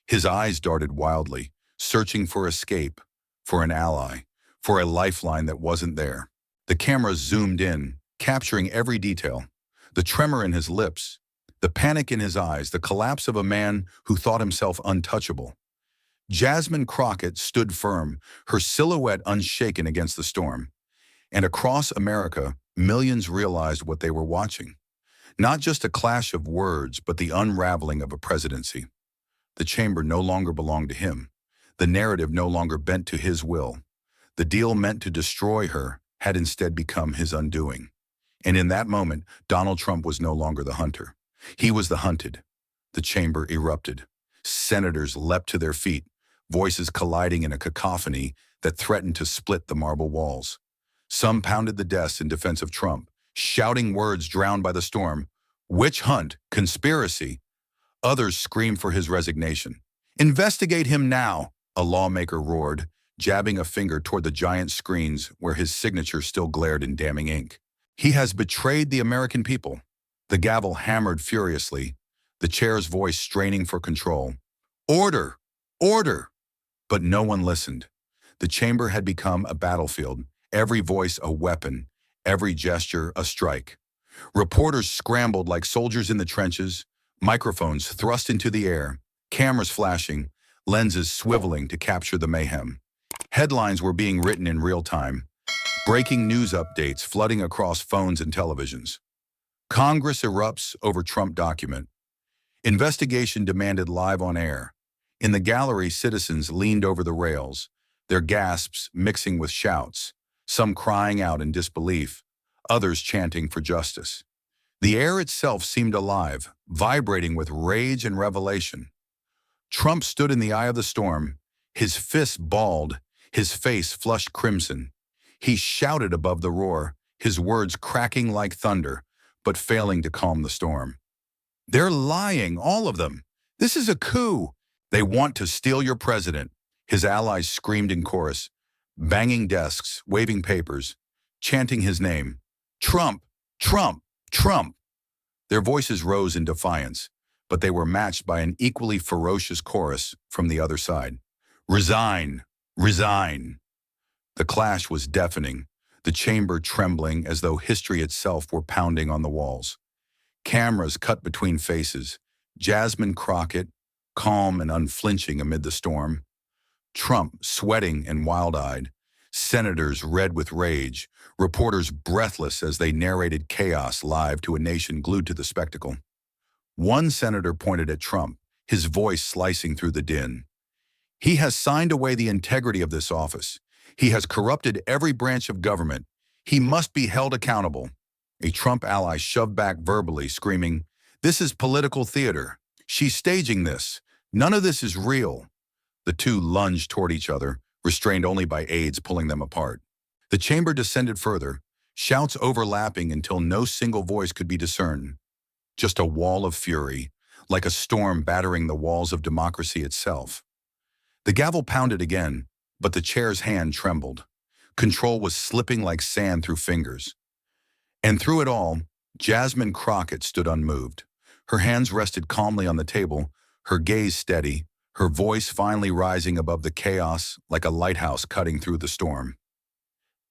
His eyes darted wildly, searching for escape, for an ally, for a lifeline that wasn't there. The cameras zoomed in, capturing every detail. The tremor in his lips, the panic in his eyes, the collapse of a man who thought himself untouchable. Jasmine Crockett stood firm, her silhouette unshaken against the storm. And across America, millions realized what they were watching. Not just a clash of words, but the unraveling of a presidency. The chamber no longer belonged to him. The narrative no longer bent to his will. The deal meant to destroy her had instead become his undoing. And in that moment, Donald Trump was no longer the hunter. He was the hunted. The chamber erupted. Senators leapt to their feet, voices colliding in a cacophony that threatened to split the marble walls. Some pounded the desks in defense of Trump, shouting words drowned by the storm. Witch hunt, conspiracy. Others screamed for his resignation. Investigate him now, a lawmaker roared, jabbing a finger toward the giant screens where his signature still glared in damning ink. He has betrayed the American people. The gavel hammered furiously, the chair's voice straining for control. Order! Order! But no one listened. The chamber had become a battlefield, every voice a weapon, every gesture a strike. Reporters scrambled like soldiers in the trenches, microphones thrust into the air, cameras flashing, lenses swiveling to capture the mayhem. Headlines were being written in real time, breaking news updates flooding across phones and televisions. Congress erupts over Trump document. Investigation demanded live on air. In the gallery, citizens leaned over the rails, their gasps mixing with shouts, some crying out in disbelief, others chanting for justice. The air itself seemed alive, vibrating with rage and revelation. Trump stood in the eye of the storm, his fists balled, his face flushed crimson. He shouted above the roar, his words cracking like thunder, but failing to calm the storm. They're lying, all of them. This is a coup. They want to steal your president. His allies screamed in chorus, banging desks, waving papers, chanting his name. Trump, Trump, Trump. Their voices rose in defiance, but they were matched by an equally ferocious chorus from the other side. Resign, resign. The clash was deafening, the chamber trembling as though history itself were pounding on the walls. Cameras cut between faces, Jasmine Crockett, calm and unflinching amid the storm. Trump, sweating and wild-eyed, senators red with rage, reporters breathless as they narrated chaos live to a nation glued to the spectacle. One senator pointed at Trump, his voice slicing through the din. He has signed away the integrity of this office. He has corrupted every branch of government. He must be held accountable. A Trump ally shoved back verbally, screaming, "This is political theater. She's staging this. None of this is real." The two lunged toward each other, restrained only by aides pulling them apart. The chamber descended further, shouts overlapping until no single voice could be discerned. Just a wall of fury, like a storm battering the walls of democracy itself. The gavel pounded again, but the chair's hand trembled. Control was slipping like sand through fingers. And through it all, Jasmine Crockett stood unmoved. Her hands rested calmly on the table, her gaze steady, her voice finally rising above the chaos like a lighthouse cutting through the storm.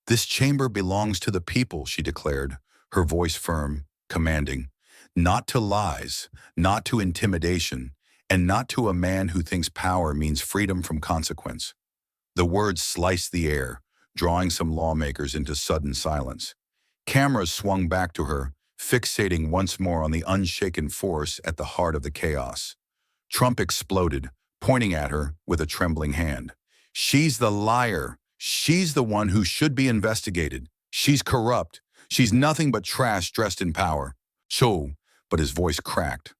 "This chamber belongs to the people," she declared, her voice firm, commanding. "Not to lies, not to intimidation, and not to a man who thinks power means freedom from consequence." The words sliced the air, drawing some lawmakers into sudden silence. Cameras swung back to her, fixating once more on the unshaken force at the heart of the chaos. Trump exploded, pointing at her with a trembling hand. "She's the liar. She's the one who should be investigated. She's corrupt. She's nothing but trash dressed in power." So, but his voice cracked.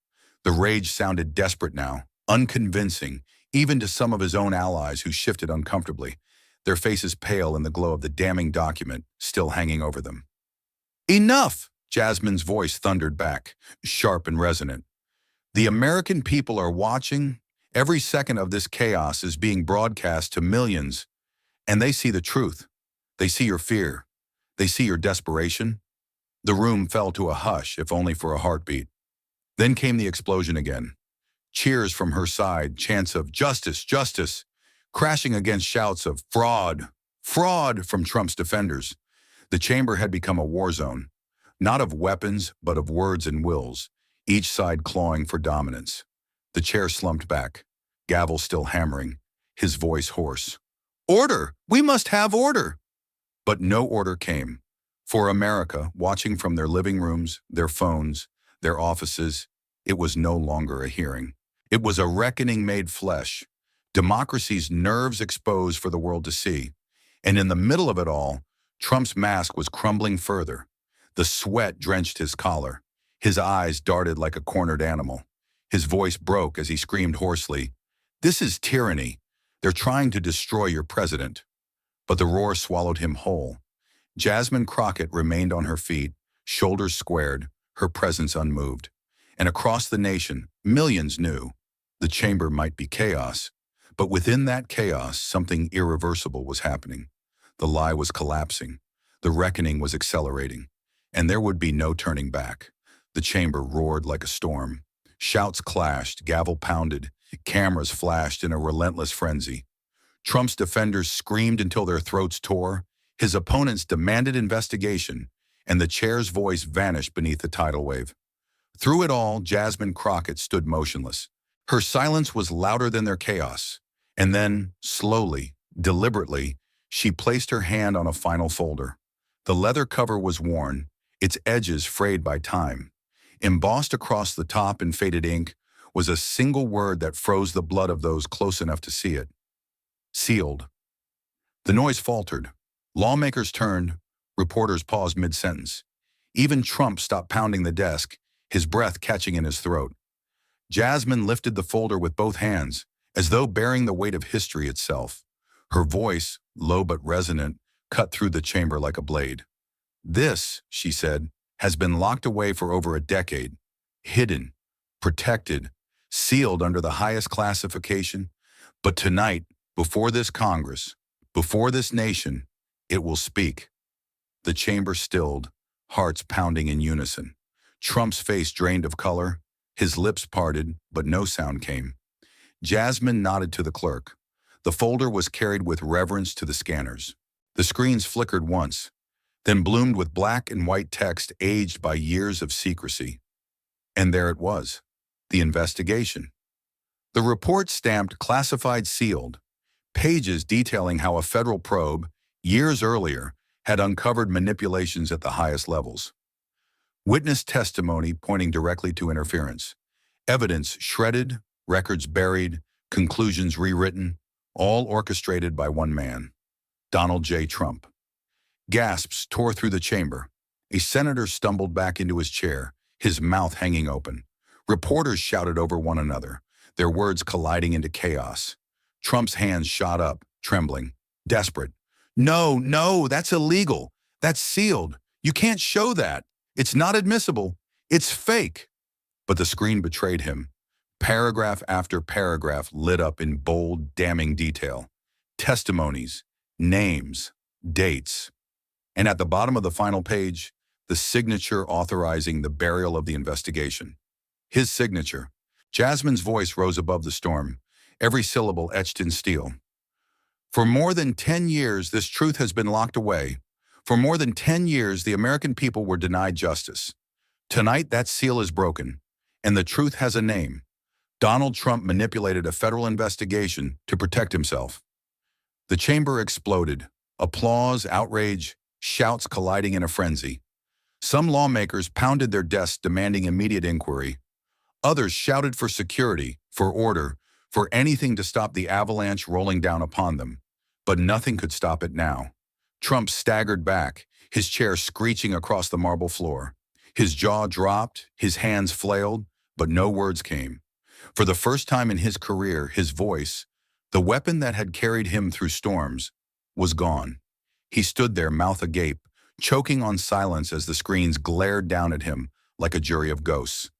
The rage sounded desperate now, unconvincing, even to some of his own allies who shifted uncomfortably, their faces pale in the glow of the damning document still hanging over them. "Enough!" Jasmine's voice thundered back, sharp and resonant. "The American people are watching. Every second of this chaos is being broadcast to millions, and they see the truth. They see your fear. They see your desperation." The room fell to a hush, if only for a heartbeat. Then came the explosion again. Cheers from her side, chants of "justice, justice," crashing against shouts of "fraud, fraud" from Trump's defenders. The chamber had become a war zone, not of weapons, but of words and wills, each side clawing for dominance. The chair slumped back, gavel still hammering, his voice hoarse. "Order! We must have order!" But no order came. For America, watching from their living rooms, their phones, their offices, it was no longer a hearing. It was a reckoning made flesh, democracy's nerves exposed for the world to see. And in the middle of it all, Trump's mask was crumbling further. The sweat drenched his collar. His eyes darted like a cornered animal. His voice broke as he screamed hoarsely, "This is tyranny. They're trying to destroy your president." But the roar swallowed him whole. Jasmine Crockett remained on her feet, shoulders squared, her presence unmoved. And across the nation, millions knew the chamber might be chaos, but within that chaos, something irreversible was happening. The lie was collapsing. The reckoning was accelerating. And there would be no turning back. The chamber roared like a storm. Shouts clashed, gavel pounded, cameras flashed in a relentless frenzy. Trump's defenders screamed until their throats tore. His opponents demanded investigation, and the chair's voice vanished beneath the tidal wave. Through it all, Jasmine Crockett stood motionless. Her silence was louder than their chaos. And then, slowly, deliberately, she placed her hand on a final folder. The leather cover was worn, its edges frayed by time. Embossed across the top in faded ink was a single word that froze the blood of those close enough to see it. Sealed. The noise faltered. Lawmakers turned. Reporters paused mid-sentence. Even Trump stopped pounding the desk, his breath catching in his throat. Jasmine lifted the folder with both hands, as though bearing the weight of history itself. Her voice, low but resonant, cut through the chamber like a blade. "This," she said, "has been locked away for over a decade, hidden, protected, sealed under the highest classification. But tonight, before this Congress, before this nation, it will speak." The chamber stilled, hearts pounding in unison. Trump's face drained of color, his lips parted, but no sound came. Jasmine nodded to the clerk. The folder was carried with reverence to the scanners. The screens flickered once, then bloomed with black and white text aged by years of secrecy. And there it was, the investigation. The report stamped classified sealed, pages detailing how a federal probe, years earlier, had uncovered manipulations at the highest levels. Witness testimony pointing directly to interference. Evidence shredded, records buried, conclusions rewritten, all orchestrated by one man, Donald J. Trump. Gasps tore through the chamber. A senator stumbled back into his chair, his mouth hanging open. Reporters shouted over one another, their words colliding into chaos. Trump's hands shot up, trembling, desperate. "No, no, that's illegal. That's sealed. You can't show that. It's not admissible. It's fake." But the screen betrayed him. Paragraph after paragraph lit up in bold, damning detail. Testimonies, names, dates. And at the bottom of the final page, the signature authorizing the burial of the investigation. His signature. Jasmine's voice rose above the storm, every syllable etched in steel. "For more than 10 years, this truth has been locked away. For more than 10 years, the American people were denied justice. Tonight, that seal is broken, and the truth has a name. Donald Trump manipulated a federal investigation to protect himself." The chamber exploded. Applause, outrage, shouts colliding in a frenzy. Some lawmakers pounded their desks demanding immediate inquiry. Others shouted for security, for order, for anything to stop the avalanche rolling down upon them. But nothing could stop it now. Trump staggered back, his chair screeching across the marble floor. His jaw dropped, his hands flailed, but no words came. For the first time in his career, his voice, the weapon that had carried him through storms, was gone. He stood there, mouth agape, choking on silence as the screens glared down at him like a jury of ghosts.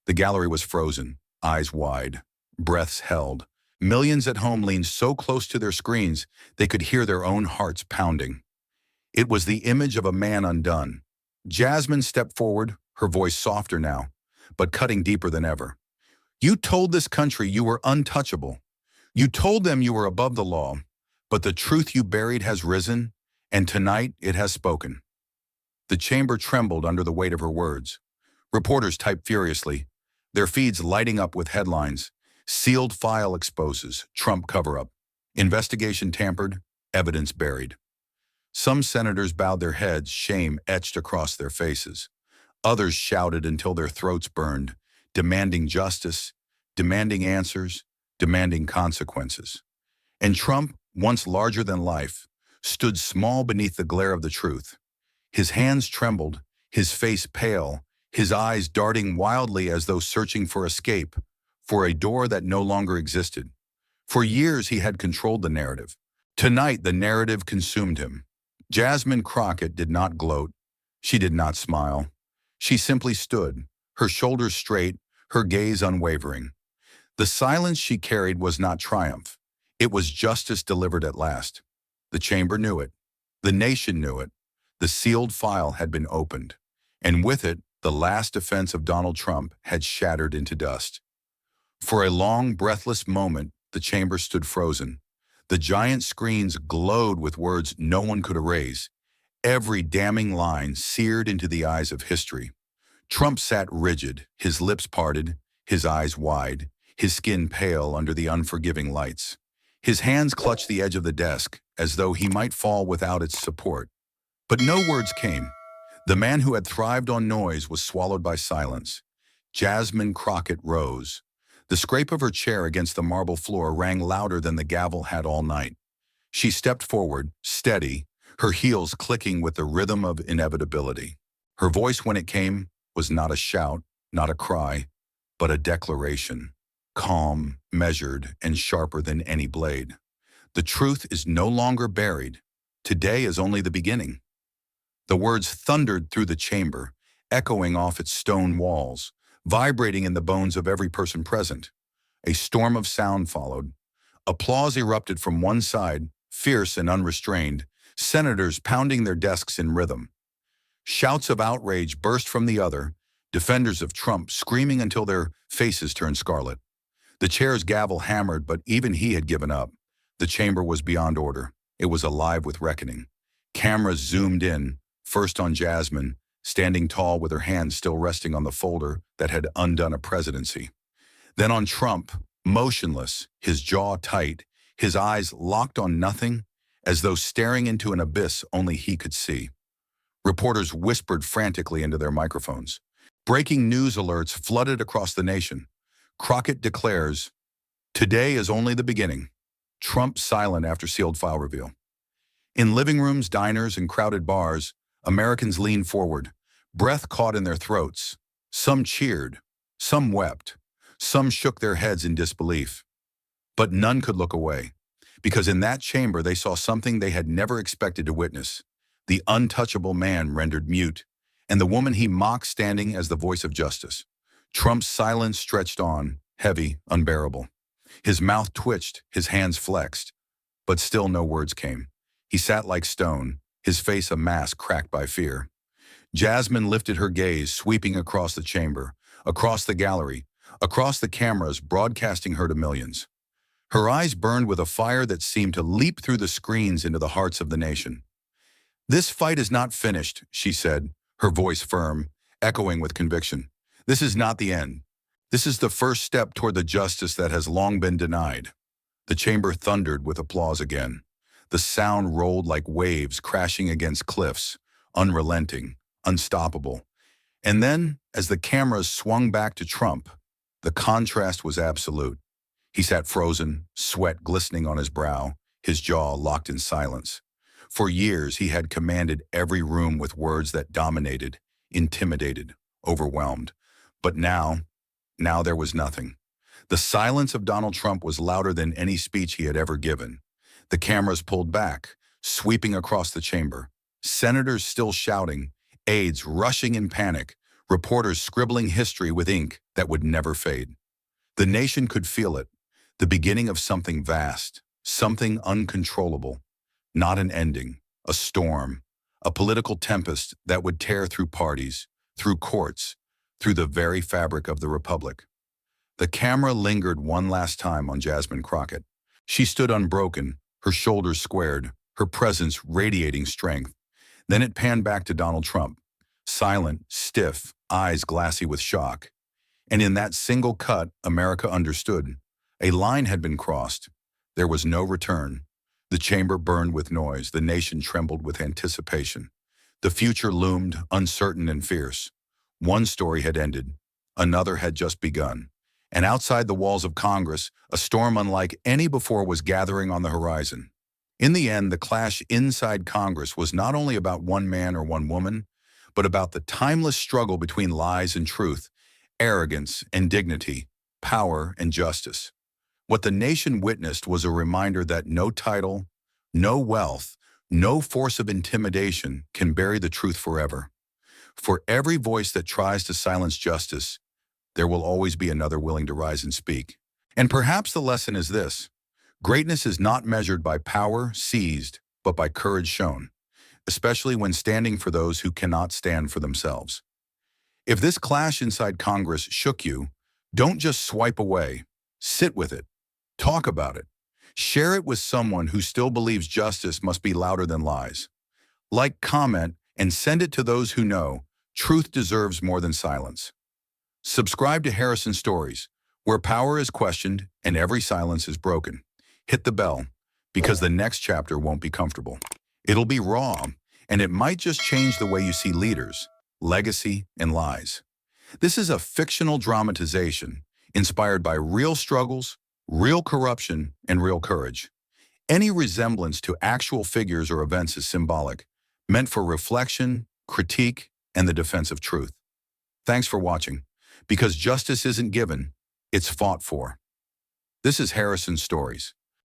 The gallery was frozen, eyes wide, breaths held. Millions at home leaned so close to their screens they could hear their own hearts pounding. It was the image of a man undone. Jasmine stepped forward, her voice softer now, but cutting deeper than ever. "You told this country you were untouchable. You told them you were above the law, but the truth you buried has risen, and tonight it has spoken." The chamber trembled under the weight of her words. Reporters typed furiously, their feeds lighting up with headlines. "Sealed file exposes Trump cover-up." Investigation tampered, evidence buried. Some senators bowed their heads, shame etched across their faces. Others shouted until their throats burned, demanding justice, demanding answers, demanding consequences. And Trump, once larger than life, stood small beneath the glare of the truth. His hands trembled, his face pale, his eyes darting wildly as though searching for escape, for a door that no longer existed. For years he had controlled the narrative. Tonight the narrative consumed him. Jasmine Crockett did not gloat. She did not smile. She simply stood, her shoulders straight, her gaze unwavering. The silence she carried was not triumph. It was justice delivered at last. The chamber knew it. The nation knew it. The sealed file had been opened. And with it, the last defense of Donald Trump had shattered into dust. For a long, breathless moment, the chamber stood frozen. The giant screens glowed with words no one could erase, every damning line seared into the eyes of history. Trump sat rigid, his lips parted, his eyes wide, his skin pale under the unforgiving lights. His hands clutched the edge of the desk, as though he might fall without its support. But no words came. The man who had thrived on noise was swallowed by silence. Jasmine Crockett rose. The scrape of her chair against the marble floor rang louder than the gavel had all night. She stepped forward, steady, her heels clicking with the rhythm of inevitability. Her voice, when it came, was not a shout, not a cry, but a declaration, calm, measured, and sharper than any blade. The truth is no longer buried. Today is only the beginning. The words thundered through the chamber, echoing off its stone walls, vibrating in the bones of every person present. A storm of sound followed. Applause erupted from one side, fierce and unrestrained, senators pounding their desks in rhythm. Shouts of outrage burst from the other, defenders of Trump screaming until their faces turned scarlet. The chair's gavel hammered, but even he had given up. The chamber was beyond order. It was alive with reckoning. Cameras zoomed in, first on Jasmine, standing tall with her hands still resting on the folder that had undone a presidency. Then on Trump, motionless, his jaw tight, his eyes locked on nothing, as though staring into an abyss only he could see. Reporters whispered frantically into their microphones. Breaking news alerts flooded across the nation. Crockett declares, "Today is only the beginning." Trump silent after sealed file reveal. In living rooms, diners, and crowded bars, Americans leaned forward, breath caught in their throats. Some cheered, some wept, some shook their heads in disbelief. But none could look away, because in that chamber they saw something they had never expected to witness. The untouchable man rendered mute, and the woman he mocked standing as the voice of justice. Trump's silence stretched on, heavy, unbearable. His mouth twitched, his hands flexed, but still no words came. He sat like stone, his face a mask cracked by fear. Jasmine lifted her gaze, sweeping across the chamber, across the gallery, across the cameras broadcasting her to millions. Her eyes burned with a fire that seemed to leap through the screens into the hearts of the nation. "This fight is not finished," she said, her voice firm, echoing with conviction. "This is not the end. This is the first step toward the justice that has long been denied." The chamber thundered with applause again. The sound rolled like waves crashing against cliffs, unrelenting, unstoppable. And then, as the cameras swung back to Trump, the contrast was absolute. He sat frozen, sweat glistening on his brow, his jaw locked in silence. For years, he had commanded every room with words that dominated, intimidated, overwhelmed. But now there was nothing. The silence of Donald Trump was louder than any speech he had ever given. The cameras pulled back, sweeping across the chamber. Senators still shouting, aides rushing in panic, reporters scribbling history with ink that would never fade. The nation could feel it, the beginning of something vast, something uncontrollable. Not an ending, a storm, a political tempest that would tear through parties, through courts, through the very fabric of the republic. The camera lingered one last time on Jasmine Crockett. She stood unbroken, her shoulders squared, her presence radiating strength. Then it panned back to Donald Trump, silent, stiff, eyes glassy with shock. And in that single cut, America understood. A line had been crossed. There was no return. The chamber burned with noise. The nation trembled with anticipation. The future loomed, uncertain and fierce. One story had ended. Another had just begun. And outside the walls of Congress, a storm unlike any before was gathering on the horizon. In the end, the clash inside Congress was not only about one man or one woman, but about the timeless struggle between lies and truth, arrogance and dignity, power and justice. What the nation witnessed was a reminder that no title, no wealth, no force of intimidation can bury the truth forever. For every voice that tries to silence justice, there will always be another willing to rise and speak. And perhaps the lesson is this: greatness is not measured by power seized, but by courage shown, especially when standing for those who cannot stand for themselves. If this clash inside Congress shook you, don't just swipe away. Sit with it. Talk about it. Share it with someone who still believes justice must be louder than lies. Like, comment, and send it to those who know truth deserves more than silence. Subscribe to Harrison Stories, where power is questioned and every silence is broken. Hit the bell, because the next chapter won't be comfortable. It'll be raw, and it might just change the way you see leaders, legacy, and lies. This is a fictional dramatization inspired by real struggles, real corruption, and real courage. Any resemblance to actual figures or events is symbolic, meant for reflection, critique, and the defense of truth. Thanks for watching, because justice isn't given, it's fought for. This is Harrison Stories.